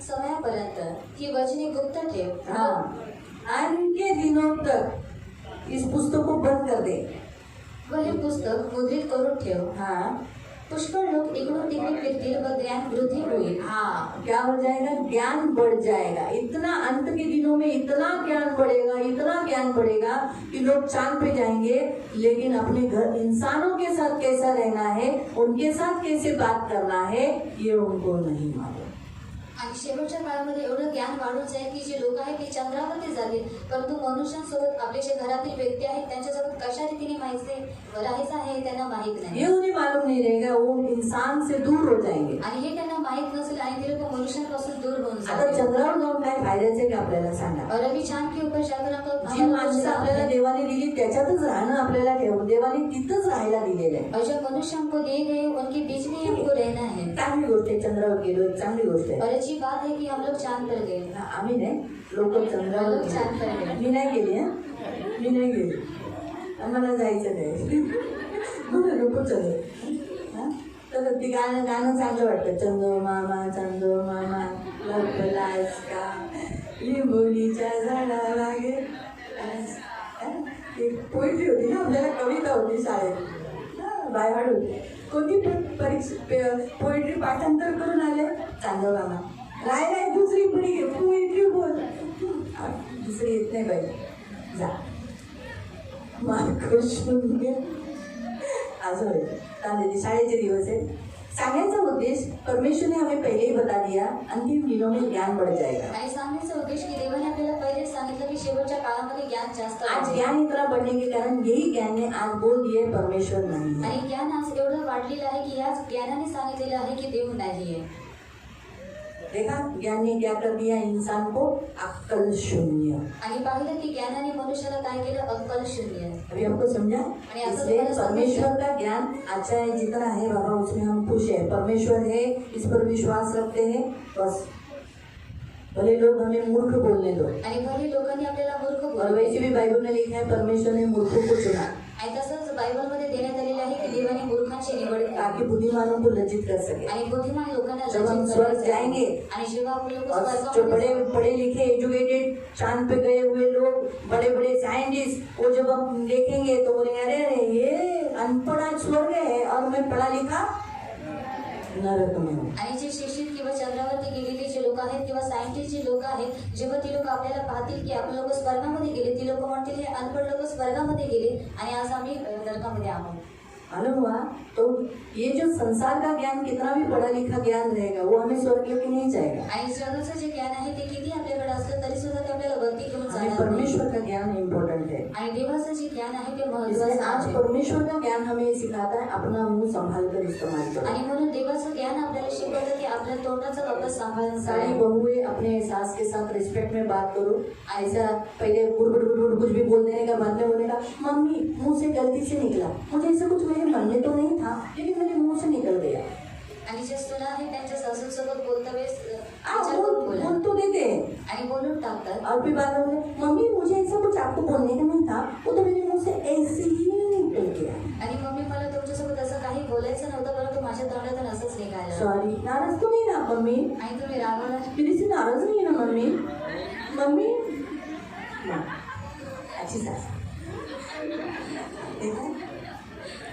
समयापर्यंत ही वचने गुप्त ठेव. हाँ, के दिनों तक इस पुस्तक को बंद कर दे. व हे पुस्तक मुद्रित करून ठेव. हाँ, पुष्कळ लोक इकडून तिकडे फिरतील व ज्ञान वृद्धि होईल. हाँ, क्या हो जाएगा, ज्ञान बढ़ जाएगा. इतना अंत के दिनों में इतना ज्ञान बढ़ेगा कि लोग चांद पे जाएंगे, लेकिन अपने घर इंसानों के साथ कैसा रहना है, उनके साथ कैसे बात करना है, ये उनको नहीं मालूम. आणि शेवटच्या काळामध्ये एवढं ज्ञान वाढून जाईल की जे लोक आहेत ते चंद्रावरती जातील, परंतु मनुष्यांसोबत आपले जे घरातील व्यक्ती आहेत त्यांच्यासोबत कशा रीतीने राहायचं आहे त्यांना माहित नाही. ये उन्हें मालूम नहीं रहेगा, वो इंसान से दूर हो जाएंगे. आणि हे त्यांना माहित नसेल आणि ते लोक मनुष्यांपासून दूर होऊन आता जातील. चंद्रावर जाऊन काय फायद्याचे का आपल्याला सांगा. और अभी चांद के ऊपर जाकर जी माणसं आपल्याला देवाने दिली त्याच्यातच राहणं आपल्याला ठेवून, देवाने तिथंच राहायला दिलेलं आहे. और जो मनुष्य हमको दिए गए उनके बीच में हमको रहना है. चांगली गोष्ट आहे, चंद्रावर गेलो, एक चांगली गोष्ट आहे. और अच्छी बात है कि हम लोग चांद पर गए. आम्ही नाही, लोक चंद्रावर लोक चांद पर गेले. गेले. मी नाही गेली, मी नाही गेली, आम्हाला जायचं नाही. नको चल. तर ती गाणं चांगलं वाटतं, चंदमामा लपलास का लिंबोनीच्या झाडाला गे. एक पोएट्री होती ना, आपल्याला कविता होती शाळेत, बायवाड होती. कोणती परीक्षा पोएट्री पाठांतर करून आले, चांदमामा नाही दुसरी पडी घे, तू इथे बोल. दुसरी येत नाही बाई, जा. मार्क 0. आज होय शाळेचे दिवस आहेत. सांगण्याचा उद्देश परमेश्वर ने हमें पहले ही बता दिया, अंतिम दिनों में ज्ञान बढ़ जाएगा. आणि सांगण्याचा उद्देश की देवाने आपल्याला पहिलेच सांगितलं की शेवटच्या काळामध्ये ज्ञान जास्त आज आहे. ज्ञान इतना बढ़ने के कारण यही ज्ञान ने आज बोल दिए परमेश्वर नहीं है. आणि ज्ञान आज एवढं वाढलेलं आहे की याच ज्ञानाने सांगितलेलं आहे की देव नाहीये. देखा ज्ञान ने क्या कर दिया इंसान को, अक्कल शून्य. आणि पाहिलं की ज्ञानाने मनुष्याला काय केलं, अक्कल शून्य. अभी हमको समझा. इसलिए परमेश्वर का ज्ञान अच्छा है, जितना है बाबा उसमें हम खुश है. परमेश्वर है, इस पर विश्वास रखते हैं, बस. भले लोग हमें मूर्ख बोलने दो. आणि भले लोकांनी आपल्याला मूर्ख और बोलले. वैसे भी बाइबल में लिखा है परमेश्वर ने मूर्खों को चुना आणि तसंच बायबलमध्ये देण्यात आलेलं आहे की देवाने मूर्खांची निवड केली ताकि बुद्धिमानों को लज्जित कर सके. आणि बुद्धिमान लोकांना जब हम लज्जित स्वर्ग करायचं. जाएंगे आणि जेव्हा आपण लोक और जो स्वर्गामध्ये जाऊ, पढ़े लिखे एजुकेटेड चांद पे गए हुए लोग, बड़े बड़े साइंटिस्ट, वो जब हम देखेंगे तो बोलेंगे अरे अरे ये अनपढ़ स्वर्ग है और मैं पढ़ा लिखा नरक में हूँ. आणि जे शिक्षित किंवा चंद्रावरती गेलेले जे लोक आहेत किंवा सायंटिस्ट जे लोक आहेत, जेव्हा ती लोक आपल्याला पाहतील की आपण लोक स्वर्गामध्ये गेले, ती लोक म्हणतील हे अनपढ लोक स्वर्गामध्ये गेले आणि आज आम्ही नरकामध्ये आहोत. मालूम हुआ. तो ये जो संसार का ज्ञान कितना भी पढ़ा लिखा ज्ञान रहेगा वो हमें स्वर्ग लेके नहीं जाएगा. आणि जगाचं जे ज्ञान आहे ते किती आपल्याकडे असलं तरी सुद्धा ते आपल्याला वरती घेऊन हमें जाणार नाही. परमेश्वर का ज्ञान इम्पोर्टेंट है. आणि देवाचं जे ज्ञान आहे ते इसलिए महत्वाचं आज आहे. परमेश्वर का ज्ञान हमें सिखाता है अपना मुंह संभाल कर इस्तेमाल करो. आणि म्हणून देवाचं ज्ञान आपल्याला शिकवतं की आपल्या तोंडाचा वापर सांभाळून सारी करावा. बहुएं अपने सास के साथ रिस्पेक्ट में बात करो. ऐसा पहले बुड़ कुछ भी बोल देने का, बाद में बोलने का मम्मी मुंह से गलती से निकला, मुझे ऐसा कुछ मेरे मन में तो नहीं था लेकिन मेरे मुंह से निकल गया. आणि जे सुना आहे त्यांच्या सासूसोबत बोलता वेळेस बोल तो देते हैं आणि बोलून टाकतात. और फिर बाद में मम्मी मुझे ऐसा कुछ आपको बोलने का नहीं था, वो तो मेरे मुंह से ऐसे ही निकल गया. आणि मम्मी मला तुमच्यासोबत असं काही बोलायचं नव्हतं, परंतु माझ्या तोंडातून असंच निघालं. सॉरी, नाराज तो नहीं ना मम्मी? आणि तुम्ही रागवला. मेरे से नाराज नहीं है ना मम्मी? मम्मी ना अच्छी सास. देखा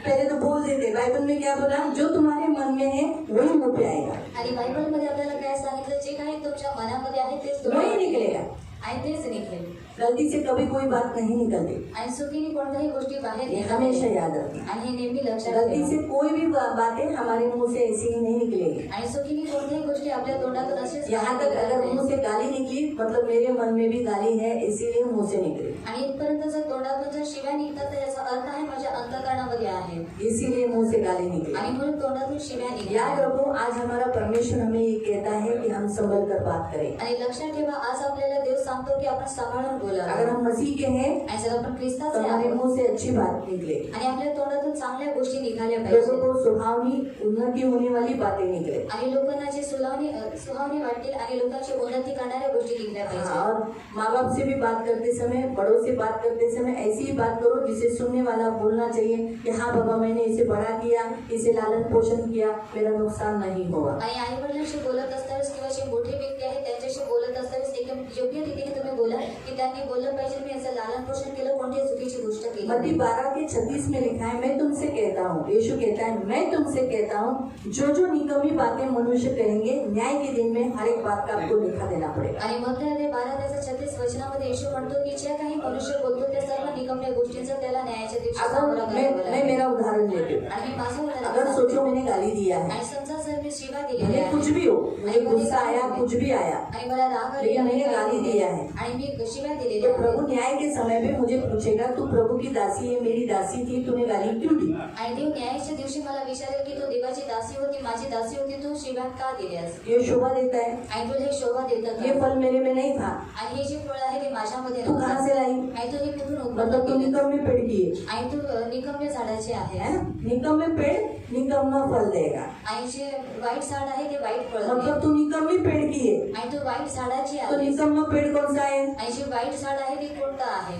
पहले तो बोल देते. बाइबल में क्या बोला, जो तुम्हारे मन में है वही मुंह पे आएगा, आणि बायबलमध्ये आपल्याला काय सांगितलं, जे काही तुमच्या मनामध्ये आहे तेच वही निकलेगा. आणि तेच निघेल. गलती से कभी कोई बात नहीं निकलती. आणि चुकीने कोणत्याही गोष्टी बाहेर ये निघत हमेशा नाही. याद रखना. आणि हे नेहमी लक्षात गलती ठेवा. से कोई भी बातें हमारे मुंह से ऐसी ही नहीं निकलेगी. आणि चुकीने कोणत्याही गोष्टी आपल्या तोंडातून असेच यहाँ तक अगर मुंह से गाली निकली मतलब मेरे मन में भी गाली है इसीलिए मुंह से निकली. आणि इथपर्यंत जर तोंडातून जर शिव्या निघतात तर याचा अर्थ आहे माझ्या अंतःकरणामध्ये आहे इसीलिए मुंह से गाली निकली. आणि म्हणून तोंडातून शिव्या याद निघतात. रखो आज हमारा परमेश्वर हमें ये कहता है कि हम संभल कर बात करें. आणि लक्षात ठेवा, आज आपल्याला देव सांगतो की आपण सांभाळून बोलावं. अगर हम मसीह के हैं आणि जर आपण तो ख्रिस्ताचे हमारे आहोत मुंह से अच्छी बात निकले. आणि आपल्या तोंडातून चांगल्या गोष्टी निघाल्या लोगों पाहिजे. को सुहावनी उन्नति होने वाली बातें निकले. आणि लोकांना जे सुहावणी वाटतील आणि लोकांची उन्नती करणाऱ्या गोष्टी निघल्या हाँ, पाहिजे. और माँ बाप से भी बात करते समय, बड़ों से बात करते समय ऐसी ही बात करो जिसे सुनने वाला बोलना चाहिए कि हाँ बाबा मैंने इसे बड़ा किया, इसे लालन पोषण किया, मेरा नुकसान नहीं हुआ. आणि आई वडिलांशी बोलत असतानाच किंवा जे मोठे व्यक्ती आहेत त्यांच्याशी बोलत असतानाच एकदम योग्य रीतीने तुम्ही बोला की त्यांनी बोललं पाहिजे मी याचं लालन पोषण केलं, कोणतीही चुकीची गोष्ट केली मत्ती नाही. 12:36 में लिखा है, मैं तुमसे कहता हूँ, यीशु कहता है मैं तुमसे कहता हूँ जो निकम्मी बातें मनुष्य करेंगे न्याय के दिन में हर एक बात का आपको लेखा देना पड़ेगा. आणि मत्ती 12:36 वचनामध्ये येशू म्हणतो की जे काही मनुष्य बोलतो त्या सर्व निकमल्या गोष्टींचा त्याला न्यायाच्या दिवशी अगर सामोरा मैं करावा लागेल. मेरा उदाहरण लेती हूँ. आणि मी माझं उदाहरण अगर सांगते. सोचो मैंने गाली दिया है, आणि समजा जर मी शिवा दिलेली मुझे आहे कुछ भी हो, मुझे गुस्सा आया, कुछ भी आया, आणि मला राग आला, लेकिन मैंने गाली दिया है, आणि मी शिव्या दिलेल्या तो आहेत. प्रभु न्याय के समय में मुझे पूछेगा तू प्रभु की दासी है, मेरी दासी थी, तूने गाली क्यों दी? आणि देव न्यायाच्या दिवशी मला विचारेल की तू देवाची दासी होती, माझी दासी होती, तू शिव्या का दिल्यास? ये शोभा देता है, आणि तुला हे शोभा देतात ये फल मेरे में नहीं था, आणि हे जे फळ आहे ते माझ्यामध्ये तू नव्हतं. कहाँ से लाई? आणि तू हे कुठून उत्पन्न मतलब तू केलंस? निकम्मे पेड़ की है, आणि तू निकमल्या झाडाचे आहे. है ना? निकम्मे पेड़ निकम्मा फल देगा. आणि जे वाईट झाड आहे ते वाईट फळ देईल. मतलब तू निकम्मी पेड़ की है, आणि तू वाईट झाडाची तो आहे. निकम्मा पेड़ कौन सा है? आणि जे वाईट झाड आहे ते कोणतं आहे?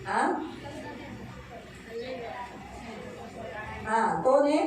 हाँ हाँ, कौन है?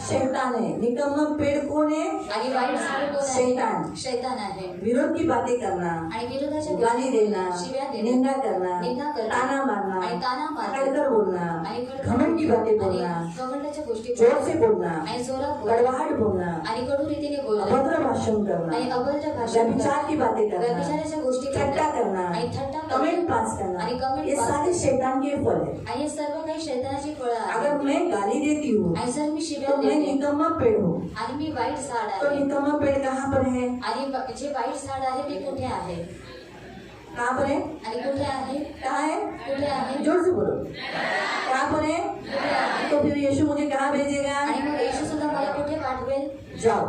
शैतान है। निकम्मा पेड़ कौन है? आणि वाईट झाड कोण आहे? शैतान। शैतान आहे. विरोध की बातें करना, आणि विरोधाच्या गाली देना, शिव्या देणे, निंदा करना, निंदा करणे, ताना मारना, आणि ताना मारणे, कड़कर बोलना, आणि घमंड की बातें बोलना, आणि घमंडाच्या गोष्टी जोर से बोलना, आणि जोरात बोलणे, कड़वाहट बोलना, आणि कडू रीतीने बोलणे, अभद्र भाषण करना, आणि अभद्र भाषण व्यभिचार की बातें करना, व्यभिचाराच्या गोष्टी ठट्टा करना, आणि थट्टा कमेंट करणे, पास करना, आणि कमेंट ये पास सारे शैतान के फल है। आणि हे सर्व काही शैतानाची फळं आहेत. अगर मैं गाली देती हूँ आणि जर मी शिव्या तो मैं देते निकम्मा पेड़ हूँ। आणि मी वाईट झाड तो आहे निकम्मा पेड़ कहाँ पर है? आणि जे वाईट झाड आहे ते कुठे आहे कहाँ पर है? आणि कुठे आहे कहाँ है? कुठे आहे जोर से बोलो। कहाँ पर है? तो फिर यीशु मुझे कहाँ भेजेगा? आणि मग येशू सुद्धा मला कुठे पाठवेल जाओ।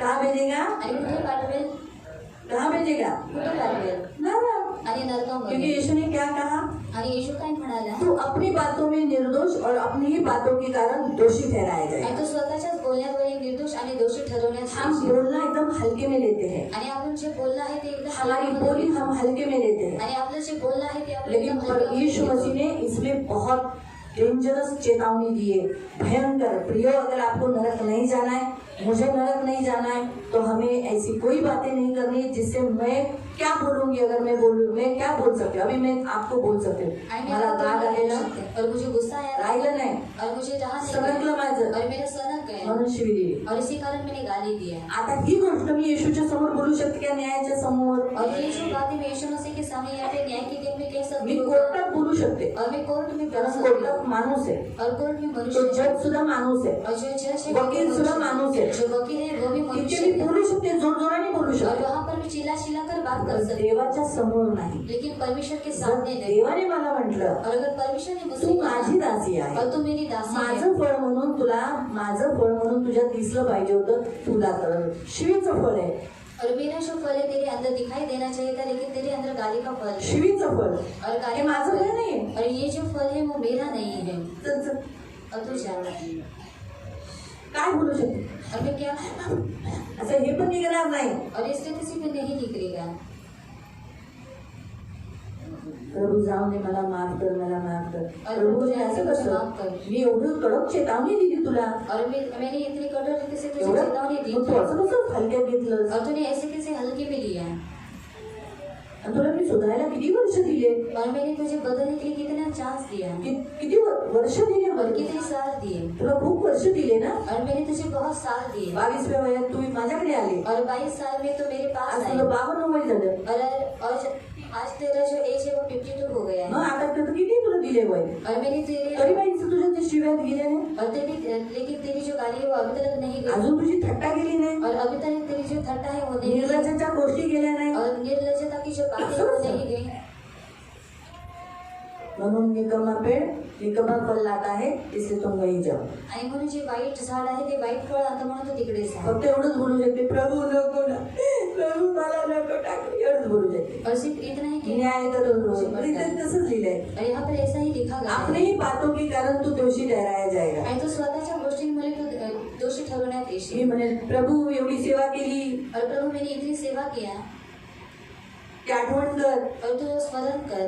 कहाँ भेजेगा? आणि कुठे पाठवेल कहाँ भेजेगा? कुठे पाठवेल नरक। आणि क्योंकि नरकामध्ये यीशु ने क्या कहा? आणि येशू काय म्हणाला तू अपनी बातों में निर्दोष और अपनी ही बातों के कारण दोषी ठहराया आणि जाएगा। तो स्वतःच्याच बोलण्याद्वारे निर्दोष आणि दोषी ठरवण्यास हम शिक्षित. बोलना एकदम हल्के में लेते हैं, आणि आपण जे बोललं आहे ते एकदम हमारी हलक्यामध्ये बोली घेतो. हम हल्के में लेते हैं, आणि आपलं जे बोललं आहे ते आपण लेकिन एकदम पर हलक्यामध्ये यीशु घेतो. मसीह ने इसमें बहुत डेंजरस चेतावनी दी है, भयंकर। प्रियो, अगर आपको नरक नहीं जाना है, मुझे नरक नहीं जाना है, तो हमें ऐसी कोई बातें नहीं करनी जिससे मैं क्या बोलूंगी। अगर मैं बोलूँ, मैं क्या बोल सकती हूँ? अभी मैं आपको बोल सकती हूँ, आणि मला आपण राग बोलू आलेला शकते. और मुझे गुस्सा आया राहिलं नाही, और मुझे रहा नहीं सनकलं माझं, और मेरा सनक गया म्हणून शिवी दिली। और इसी कारण मैंने गाली दिया. आता ही गोष्ट मी येशूच्या समोर बोलू शकते का? न्यायाच्या समोर और ये जो बातें मैं यीशु मसीह के सामने या फिर न्याय के दिन में कह सकती मी हूँ कोर्टात बोलू शकते, और मैं कोर्ट में बोल कारण सकती कोर्टात हूँ माणूस आहे, और कोर्ट में तो मनुष्य है. जज सुद्धा माणूस आहे, और जो जज है वकील सुद्धा माणूस आहे। जो वकील है वो भी तिथे मनुष्य मी है. बोलू शकते, जोर जोराने बोलू और शकते, वहाँ पर भी चिल्ला चिल्ला कर बात कर सकते देवाच्या समोर नाही। लेकिन परमेश्वर के जर सामने नहीं. देवाने मला म्हटलं और अगर परमेश्वर ने मुझसे तू कहा, माझी दासी आहे, और तू मेरी दासी है माझं फळ म्हणून तुला, माझं फळ म्हणून तुझ्यात दिसलं पाहिजे होतं, तुला कर शिवीचं फळ आहे, और मेरा जो फल है तेरे अंदर दिखाई देना चाहिए था लेकिन तेरे अंदर गाली का फल है. शिवीचं फळ और हे गाली का माझं फल फळ नाहीये। और ये जो फल है वो मेरा नहीं है. तर- तर और तू जान काय बोलू शकते? और मैं क्या असं हे पण निघणार नाही। और इससे किसी पे नहीं निकलेगा. प्रभू जाऊन दे, मला माफ कर, मला माफ कर। और प्रभू मुझे ने असं मुझे कसं? माफ कर. मी एवढी कडक चेतावणी दिली तुला, और मैंने इतनी कठोर रीति से तुझे एवढं चेतावनी दी मग तू असं कसं हलक्यात घेतलं? और तूने ऐसे कैसे हल्के में लिया. आणि तुला मी सुधारायला किती वर्ष दिले, और मैंने तुझे बदलने के लिए कितना चांस दिया किती वर्ष दिले और मला? कितने साल दिए. तुला खूप वर्ष दिले ना। और मैंने तुझे बहुत साल दिए. 22व्या वयात तू माझ्याकडे आली, और 22 साल में तो मेरे पास आज आए. तुला 52 वय झालं, और आज तेरा जो एज है वो 52 हो गया मग है. आता तर किती तुला दिले वय? और मैंने तेरे तरी बाई तुझ्या ते शिव्या गेल्या नाही, और तेरी लेकिन तेरी जो गाली है वो अभी तक नहीं गई. अजून तुझी थट्टा गेली नाही, और अभी तक तेरी जो थट्टा है वो नहीं गई. निर्लज्जच्या गोष्टी गेल्या नाही, और निर्लज्जता की जो बातें है वो नहीं गई. म्हणून निकम्मा पेड़ निकम्मा फल लाता है, इसलिए तुम वहीं जाओ। आणि म्हणून जे वाईट झाड आहे ते वाईट फळ आता म्हणून तो तिकडेच आहे. फक्त एवढंच बोलू शकते, प्रभू नको ना, प्रभू मला नको टाकू, एवढंच बोलू शकते। और सिर्फ इतना ही कि न्याय करो रोज, और इथं तसंच लिहिलंय, और यहाँ पर ऐसा ही लिखा गया अपने है. ही बातों के कारण तू दोषी ठहराया जाएगा। आणि तो स्वतःच्या गोष्टींमुळे तो दोषी ठरवण्यात मी येशील. म्हणेल प्रभू एवढी सेवा केली, और प्रभु मैंने इतनी सेवा किया ती आठवण कर, और तू स्मरण कर.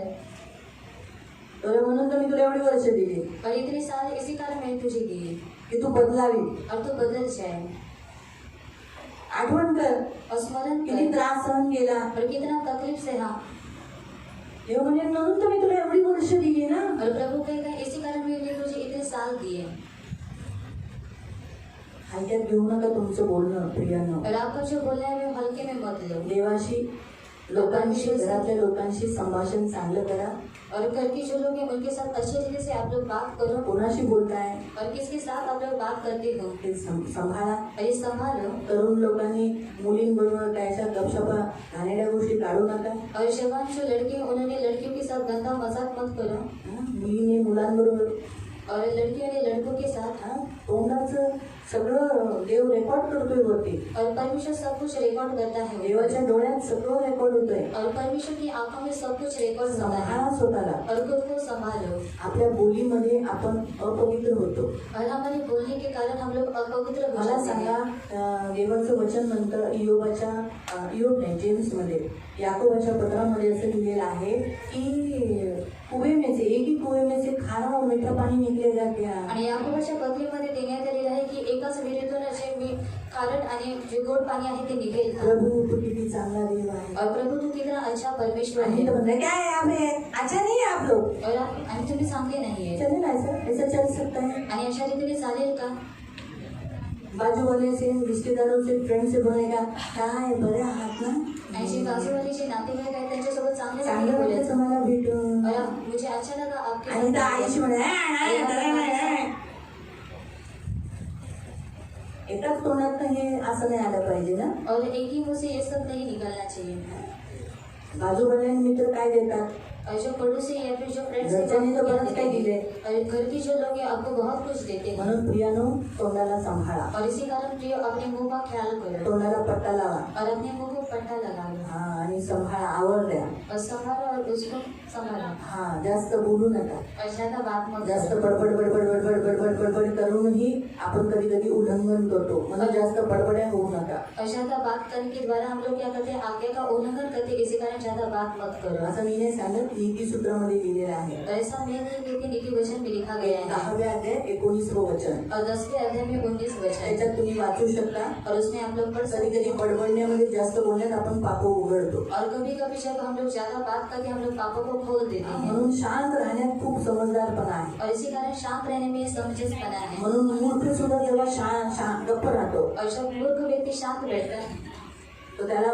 तर म्हणून तर मी तुला एवढी वर्ष दिली और इतने साल इसी कारण मैंने तुझे दिए की तू बदलावी। और तू बदल जाए. आठवण कर और स्मरण किती कर त्रास सहन केला, और कितना तकलीफ से हाँ. देव म्हणजे म्हणून तर मी तुला एवढी वर्ष दिली ना। और प्रभु कहेगा इसी कारण मैंने तुझे इतने साल दिए. हलक्यात घेऊ नका तुमचं बोलणं प्रियानं। और आपका जो बोलना है वो हल्के में मत लो. देवाशी, लोकांशी, घरातल्या लोकांशी संभाषण चांगलं करा। और घर के जो लोग हैं उनके साथ अच्छे तरीके से आप लोग बात करो. कोणाशी बोलताय और किसके साथ आप लोग बात करते हो ते सांभाळा। और ये संभालो. तरुण लोकांनी मुलींबरोबर त्याच्या गपशपा घाणेरड्या गोष्टी काढू नका। और जवान जो लड़के हैं उन्होंने लड़कियों के साथ गंदा मजाक मत करो. मुलीने मुलांबरोबर, और लड़कियों ने लड़कों के साथ तोंडाचं सगळं देव रेकॉर्ड करतोय वरती। और परमेश्वर सब कुछ रिकॉर्ड करता है. देवाच्या डोळ्यात सगळं रेकॉर्ड होतंय। और परमेश्वर की आंखों में सब कुछ रिकॉर्ड होता है. संभाळा स्वतःला। और खुद को संभालो. आपल्या बोलीमध्ये आपण अपवित्र होतो। और हमारे बोलने के कारण हम लोग अपवित्र हो मला जाते सांगा, हैं. देवाचं वचन नंतर इयोब नाही, जेम्स मध्ये, याकोबाच्या पत्रामध्ये असं लिहिलेलं आहे की कुएं में से, एक ही कुएं में से खारा और मीठा पानी निकलेगा क्या? आणि याकोबाच्या पत्नीमध्ये देण्यात आलेलं आहे की एकाच विहिरीतून जे मी खारट आणि जे गोड पाणी आहे ते निघेल का? प्रभु तो किती चांगला देव आहे. और प्रभु तू कितना अच्छा परमेश्वर आणि है. तो म्हणते क्या है आप है? अच्छा नहीं है आप लोग? और आणि तुम्ही चांगले नाहीये. चलेगा ऐसा चल सकता है? आणि अशा रीतीने चालेल का? बाजू वाले से, रिश्तेदारों से, फ्रेंड से बोलेगा क्या है बड़े आहात ना? आणि जे बाजूवाले जे नातेवाईक आहेत त्यांच्यासोबत चांगले चांगलं वाटतं बोलायचं. तुम्हाला भेटून. और मुझे अच्छा लगा आपके आणि त्या आईशी म्हणे एकाच तोंडात हे असं नाही आलं पाहिजे ना. और एक ही मुंह से ये सब नहीं निकलना चाहिए. बाजूवाले मित्र काय देतात? और जो पड़ोसी या फिर जो फ्रेंड्स घरच्यांनी तर बरंच काही दिले. और घर की जो लोग हैं आपको बहुत कुछ देते हैं. म्हणून प्रियानो तोंडाला सांभाळा, और इसी कारण प्रिय अपने मुंह का ख्याल करो तोंडाला पट्टा लावा. और अपने मुंह को पट्टा लगाओ हा आणि सांभाळा, आवर द्या. और संभालो और उसको संभालो. हा जास्त बोलू नका. और ज्यादा बात मत जास्त करो. बडबड बडबड बडबड बडबड बडबड करूनही आपण कधी कधी उल्लंघन करतो. म्हणून जास्त बडबड्या होऊ नका. और ज्यादा बात करने के द्वारा हम लोग क्या करते हैं, आज्ञा का उल्लंघन करते हैं. इसी कारण ज्यादा बात मत करो. असं मी नाही सांगत, नीती सूत्रामध्ये लिहिलेलं आहे. और ऐसा मैं नहीं कहती, नीति वचन में लिखा गया है. 10व्या अध्याय 19वं वचन, और 10वें अध्याय में 19 वचन. त्याच्यात तुम्ही वाचू शकता. और उसमें आप लोग पढ़ कधी सकते कधी हैं. बडबडण्यामध्ये जास्त बोलण्यात आपण पाप उघडतो. और कभी कभी जब हम लोग ज्यादा बात करके हम लोग पापों को खोल देते हैं. म्हणून शांत राहण्यात खूप समजदारपणा आहे. और इसी कारण शांत रहने में समंजसपना है. म्हणून मूर्ख सुद्धा जेव्हा शांत गप्प राहतो और जब मूर्ख व्यक्ति शांत बैठता है तो त्याला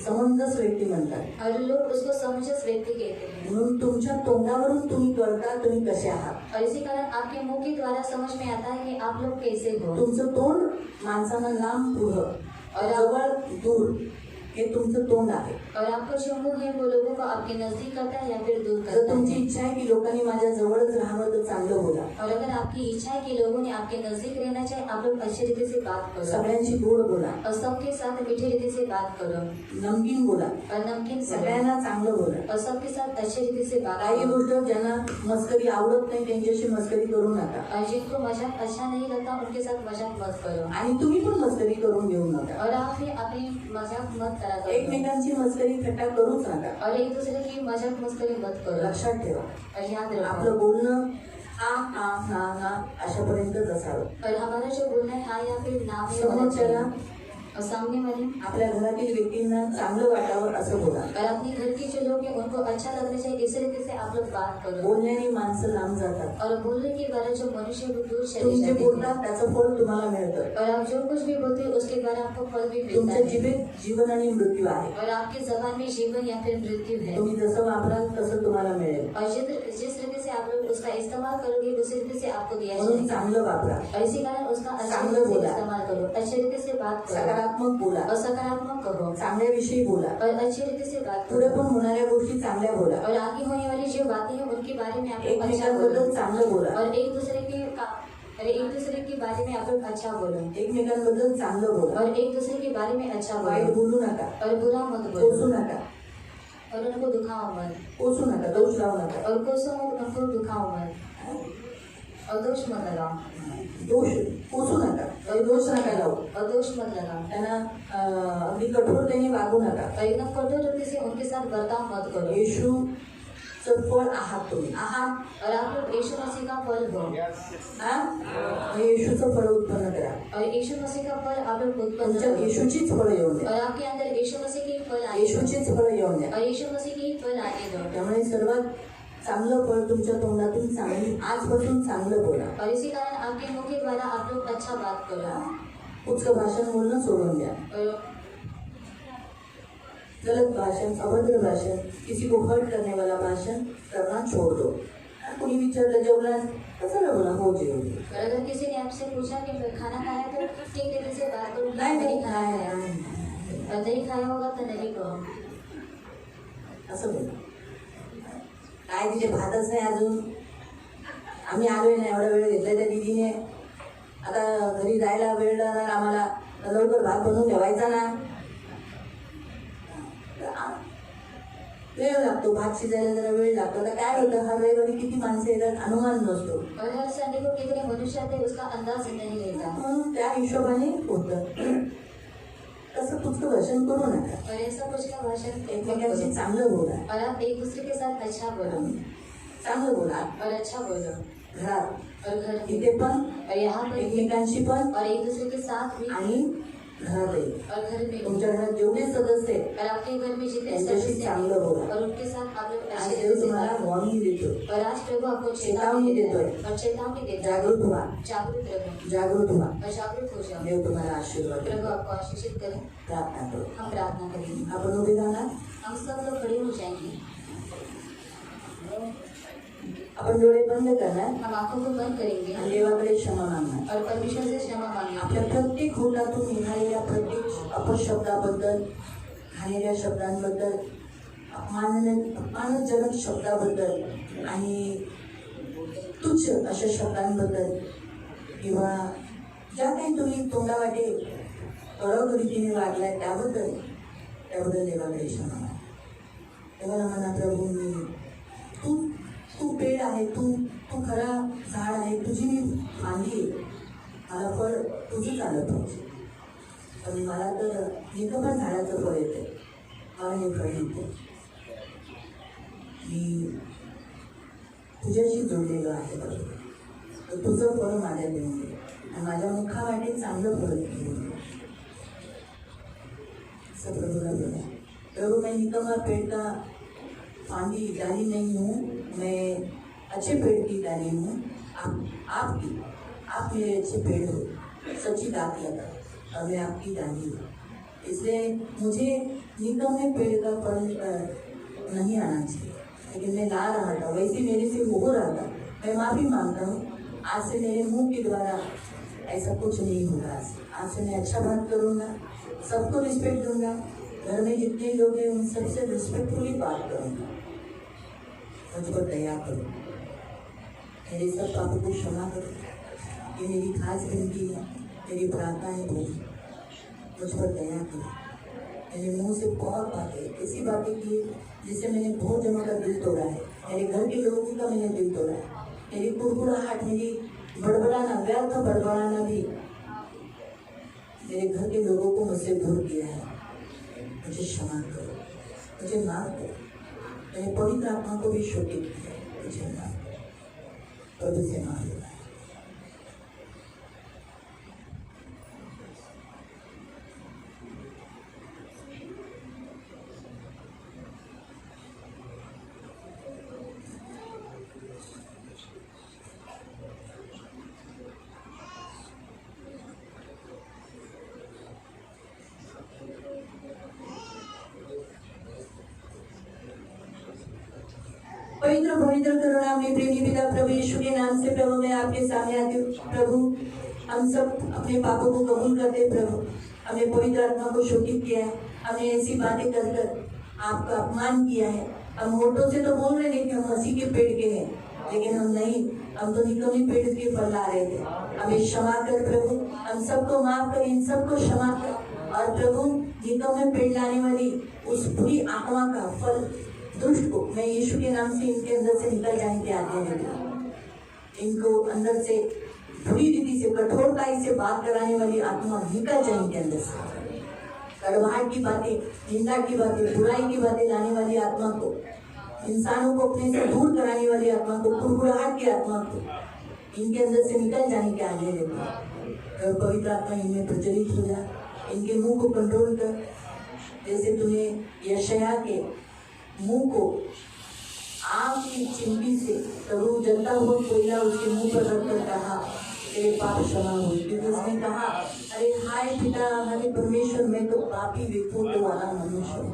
समंजस व्यक्ती म्हणतात. और लोग उसको समंजस व्यक्ति कहते हैं. म्हणून तुमच्या तोंडावरून तुम्ही कळता तुम्ही कसे आहात. और इसी कारण आपके मुंह के द्वारा समझ में आता है कि आप लोग कैसे हो. तुमचं तोंड माणसांना लांब पुढं और जवळ दूर हे तुमचं तोंड आहे. और आपका जो मुंह है वो लोगों को आपके नजदीक करता है या फिर दूर जर करता तुमची है. इच्छा आहे की लोकांनी माझ्या जवळच राहावं तर चांगलं बोला. और अगर आपकी इच्छा है कि लोगों ने आपके नजदीक रहना चाहिए, आप लोग अच्छी रीति से बात करो. सगळ्यांशी गोड बोला, और सबके साथ मीठी रीति से बात करो. नमकीन बोला, और नमकीन से सगळ्यांना चांगलं बोला. और सबके साथ अच्छी रीति से बात काही करो. गोष्ट ज्यांना मस्करी आवडत नाही त्यांच्याशी मस्करी करू नका. और जिनको मजाक अच्छा नहीं लगता उनके साथ मजाक मत करो. आणि तुम्ही पण मस्करी करून घेऊ नका. और आप भी अपनी मजाक मत करा करो. एकमेकांची मस्करी थट्टा करूच नका. और एक दूसरे की मजाक मस्करी मत करो. लक्षात ठेवा, और याद रखो आपलं बोलणं हा हा हा हा अशापर्यंतच असावं. और हमारा जो बोलना है हाँ या फिर ना में होना समोरच्याला चाहिए. और सामने वाले आपल्या घरातील व्यक्तींना चांगलं वाटावं असं बोला. और अपने घर के जो लोग हैं उनको अच्छा लगना चाहिए. इस रीति से आप लोग बात करो. बोलण्याने माणसं लांब जातात. और बोलने के द्वारा जो मनुष्य वो दूर चले तुम्ही जे जाते हैं. बोलतात त्याचं फळ तुम्हाला मिळतं. और आप जो कुछ भी बोलते हैं उसके द्वारा आपको फल भी मिलता तुमच्या है. जिभेत जीवन आणि मृत्यू आहे. और आपकी जबान में जीवन या फिर मृत्यू है. तुम्ही जसं वापराल तसं तुम्हाला मिळेल. और जिस रीति से आप लोग उसका इस्तेमाल करोगे उसी रीति से आपको दिया म्हणून जाएगा. चांगलं वापरा, और इसी कारण उसका अच्छी चांगलं रीति से बोला. इस्तेमाल करो. अच्छी रीति से बात करो. सकारात्मक बोला, और सकारात्मक कहो. चांगल्याविषयी बोला, और अच्छी रीति से बात पुढे करो. पण होणाऱ्या गोष्टी चांगल्या बोला, और आगे होने वाली जो बातें हैं उनके बारे में आप लोग अच्छा बोलो. एकमेकांबद्दल चांगलं बोला, और एक दूसरे के बारे में आप लोग अच्छा बोलो. एकमेकांबद्दल चांगलं बोला. और एक दूसरे के बारे में अच्छा वाईट बोलो. बोलू नका, और बुरा मत कोसू बोलो. नका, और उनको दुखाओ मत. कोसू नका, दोष लावू नका, और कोसो मत, उनको दुखाओ मत. और दोष मत लगाओ. दोष कोसू नका, काही दोष नका लावू. और दोष मत लगाओ. त्यांना अगदी कठोरतेने वागू नका. और एकदम कठोर रीति से उनके साथ बर्ताव मत करो. येशूचं फळ आहात तुम्ही आहात. और आप लोग यीशु मसीह का फल हो. हा येशूचं फळ उत्पन्न करा. और यीशु मसीह का फल आप लोग उत्पन्न तुमच्यात करो. येशूचीच फळं येऊन द्या. और आपके अंदर यीशु मसीह के फल आए. येशूचीच फळं येऊन द्या. और यीशु मसीह के फल आने दो. त्यामुळे सर्वात चांगलं फळ तुमच्या तोंडातून चांगली आजपासून चांगलं बोला. और इसी कारण आपके मुंह के द्वारा आप लोग अच्छा बात करो. उच्च भाषण बोलणं सोडून द्या. और गलत भाषण, अभद्र भाषण, किसी को हर्ट करने वाला भाषण करना छोड़ दो. कोणी विचारलं जेवलास कसं बोला हो जेवली. और अगर किसी ने आपसे पूछा कि खाना खाया तो ठीक रीति से बात करो. नाही खाया खाया है. और नहीं खाया होगा तो नहीं कहो. असं बोला. काय तिथे भातच नाही अजून, आम्ही आलोय ना, एवढा वेळ घेतलाय त्या दीदीने, आता घरी जायला वेळ लागणार आम्हाला, लवकर भात बनवून ठेवायचा ना. वेळ लागतो, भात शिजायला जरा वेळ लागतो. आता काय होतं, हर रविवारी किती माणसं येतात अनुमान नसतो. और हर संडे को कितने मनुष्य आते उसका अंदाज नहीं रहता. म्हणून त्या हिशोबाने होतं. तसं पुस्तक भाषण करू नका. और ऐसा कुछ का भाषण एकमेकांशी चांगलं बोला. और आप एक दूसरे के साथ अच्छा बोलो. चांगलं बोला, और अच्छा बोलो, घरात और घर में, इथे पण और यहाँ पर भी, एकमेकांशी पण और एक दूसरे के साथ भी, आणि घरातही. और घर में भी, तुमच्या घरात जेवढे सदस्य आहेत और आपके घर में जितने त्यांच्याशी सदस्य हैं, चांगलं बोला. और उनके साथ आप लोग आज अच्छे देव से तुम्हाला बात करो. वॉर्निंग देतो, और आज प्रभु आपको चेतावनी देतोय. और चेतावनी देता है. जागृत व्हा, जागरूक रहो, जागृत व्हा. और जागरूक हो जाओ. देव तुम्हाला आशीर्वाद प्रभु देतो. आपको आशीषित करे. प्रार्थना करो. हम प्रार्थना करेंगे. आपण उभे राहणार. हम सब लोग खड़े हो जाएंगे. आपण डोळे बंद करणार हम आंखों को बंद करेंगे आणि देवाकडे क्षमा मागणार. और परमेश्वर से क्षमा मांगेंगे. आपल्या प्रत्येक होटातून निघालेल्या प्रत्येक अपशब्दाबद्दल, घाणेरड्या शब्दांबद्दल, अपमानजनक शब्दाबद्दल आणि तुच्छ अशा शब्दांबद्दल किंवा ज्या काही तुम्ही तोंडावाटे कडक रीतीने वागलाय त्याबद्दल देवाकडे क्षमा मागा. देवाला म्हणा, प्रभू मी तू पेड़ आहे, तू खरा झाड आहे, तुझी मी फांदी आहे, मला फळ तुझंच आलं पाहिजे. पण मला तर निकमा झाडाचं फळ येते, मला हे फळ येते. मी तुझ्याशी जोडलेलो आहे बरोबर, तर तुझं फळ माझ्या देऊन दे आणि माझ्या मुखावाटे चांगलं फळ घेऊन दे. असं प्रभूला बोला. प्रभू मैं निकमा पेड़ का फांदी डाली नहीं हूँ, मैं अच्छे पेड़ की डाली हूँ. आप मेरे अच्छे पेड़ हो, सच्ची दात लगा और मैं आपकी डाली हूँ. इसलिए मुझे निकम्मे पेड़ का फल नहीं आना चाहिए, लेकिन मैं ला रहा था, वैसे मेरे से हो रहा था. मैं माफ़ी मांगता हूँ. आज से मेरे मुंह के द्वारा ऐसा कुछ नहीं होगा. आज से मैं अच्छा बात करूँगा, सबको रिस्पेक्ट दूंगा. घर में जितने लोग हैं उन सबसे रिस्पेक्टफुली बात करूँगा. मुझ पर दया करो, मेरे सब पापों को क्षमा करो. ये मेरी खास विनती है, मेरी प्रार्थना है प्रभु, मुझ पर दया करो. मैंने मुंह से बहुत ऐसी बातें की जिससे मैंने बहुत जनों का दिल तोड़ा है. मेरे घर के लोगों का मैंने दिल तोड़ा है. मेरी कुड़कुड़ाहट, मेरी बड़बड़ाना, व्यर्थ बड़बड़ाना भी मेरे घर के लोगों को मुझसे दूर किया है. मुझे क्षमा करो, मुझे माफ करो. मैंने पवित्र आत्मा को भी शोकित किया, मुझे माफ करो. प्रभु से माफ करो. पवित्र पवित्र करुणा में प्रेमी पिता प्रभु यीशु के नाम से प्रभु मैं आपके सामने आती हूँ. प्रभु हम सब अपने पापों को कबूल करते हैं. प्रभु हमने पवित्र आत्मा को शोकित किया है, हमने ऐसी बातें कर कर आपका अपमान किया है. हम होठों से तो बोल रहे थे कि हम मसीह के पेड़ के हैं, लेकिन हम नहीं, हम तो निकम्मे पेड़ के फल ला रहे थे. हमें क्षमा कर प्रभु, हम सबको माफ कर, इन सबको क्षमा कर. और प्रभु निकम्मे पेड़ लाने वाली उस बुरी आत्मा का फल दुष्ट को मैं यीशु के नाम से इनके अंदर से निकल जाने की आज्ञा देती हूँ. इनको अंदर से बुरी रीति से, कठोरता से बात कराने वाली आत्मा निकल जाए इनके अंदर से. कड़वाहट की बातें, निंदा की बातें, बुराई की बातें लाने वाली आत्मा को, इंसानों को अपने से दूर कराने वाली आत्मा को, कुड़कुड़ाहट की आत्मा को इनके अंदर से निकल जाने की आज्ञा देती हूँ. पवित्र आत्मा इनमें प्रज्वलित हो जाए, इनके मुंह को कंट्रोल कर. जैसे तुम्हें यशायाह के मुंह को आग की चिमटी से प्रभु जलता हुआ कोयला उसके मुंह पर रखकर कहा, तेरे पाप क्षमा हुए. क्योंकि उसने कहा, अरे हाय पिता, हमारे परमेश्वर, मैं तो पापी विकृत वाला मनुष्य हूँ,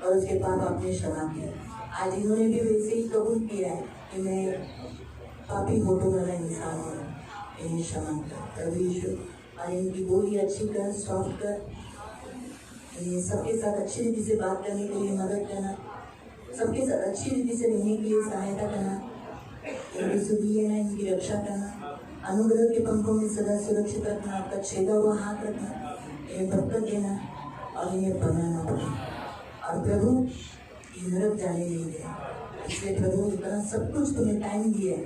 और उसके पाप आपने क्षमा किया. आज इन्होंने भी वैसे ही कबूल किया है कि मैं पापी होटो वाला इंसान हूँ, इन्हें क्षमा कर प्रभु यीशु. और इनकी बोली अच्छी कर, सॉफ्ट कर. इन्हें सबके साथ अच्छी रीति से बात करने के लिए मदद करना, सबके साथ अच्छी रीति से रहने के लिए सहायता करना. इनकी सुधी लेना, इनकी रक्षा करना, अनुग्रह के पंखों में सदा सुरक्षित रखना, आपका छेदा हुआ हाथ रखना, इन्हें बरकत देना और इन्हें बनाना पड़े. और प्रभु ये नरक जाने नहीं दे. इसलिए प्रभु इतना सब कुछ तुम्हें टाइम दिया है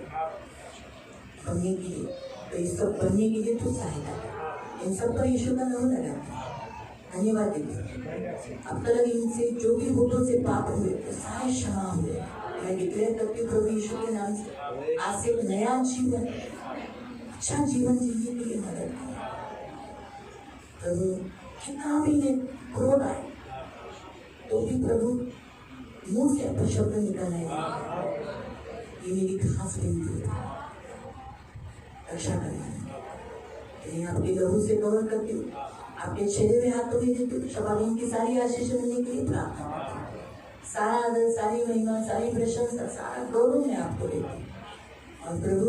बनने के लिए, तो इस सब बनने के लिए तू सहायता कर. इन सब पर यीशु का नाम लगाते हैं. धन्यवाद देते. अब तक इनसे जो भी होठों से पाप हुए तो सारे क्षमा हुए. मैं डिक्लेयर करती हूँ प्रभु यीशु के नाम से, आज से एक नया जीवन, अच्छा जीवन जीने के लिए मदद करें प्रभु। कितना भी क्रोध आए तो भी प्रभु मुंह से अपशब्द निकल आए, ये मेरी खास विनती है, रक्षा करें। आपके लहू से कवर करती हूँ, आपके चेहरे में हाथों में देती हूँ। शबालीन की सारी आशीष मिलने के लिए प्रार्थना करती हूँ। सारा आदर, सारी महिमा, सारी प्रशंसा, सारा गौरव मैं आपको देती हूँ। और प्रभु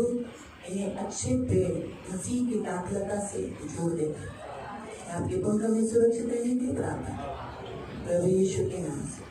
इन्हें अच्छे पेड़ मसीह की दाखलता से जोड़ देता है। आपके पंख में सुरक्षित रहने की प्रार्थना प्रभु यीशु के नाम से।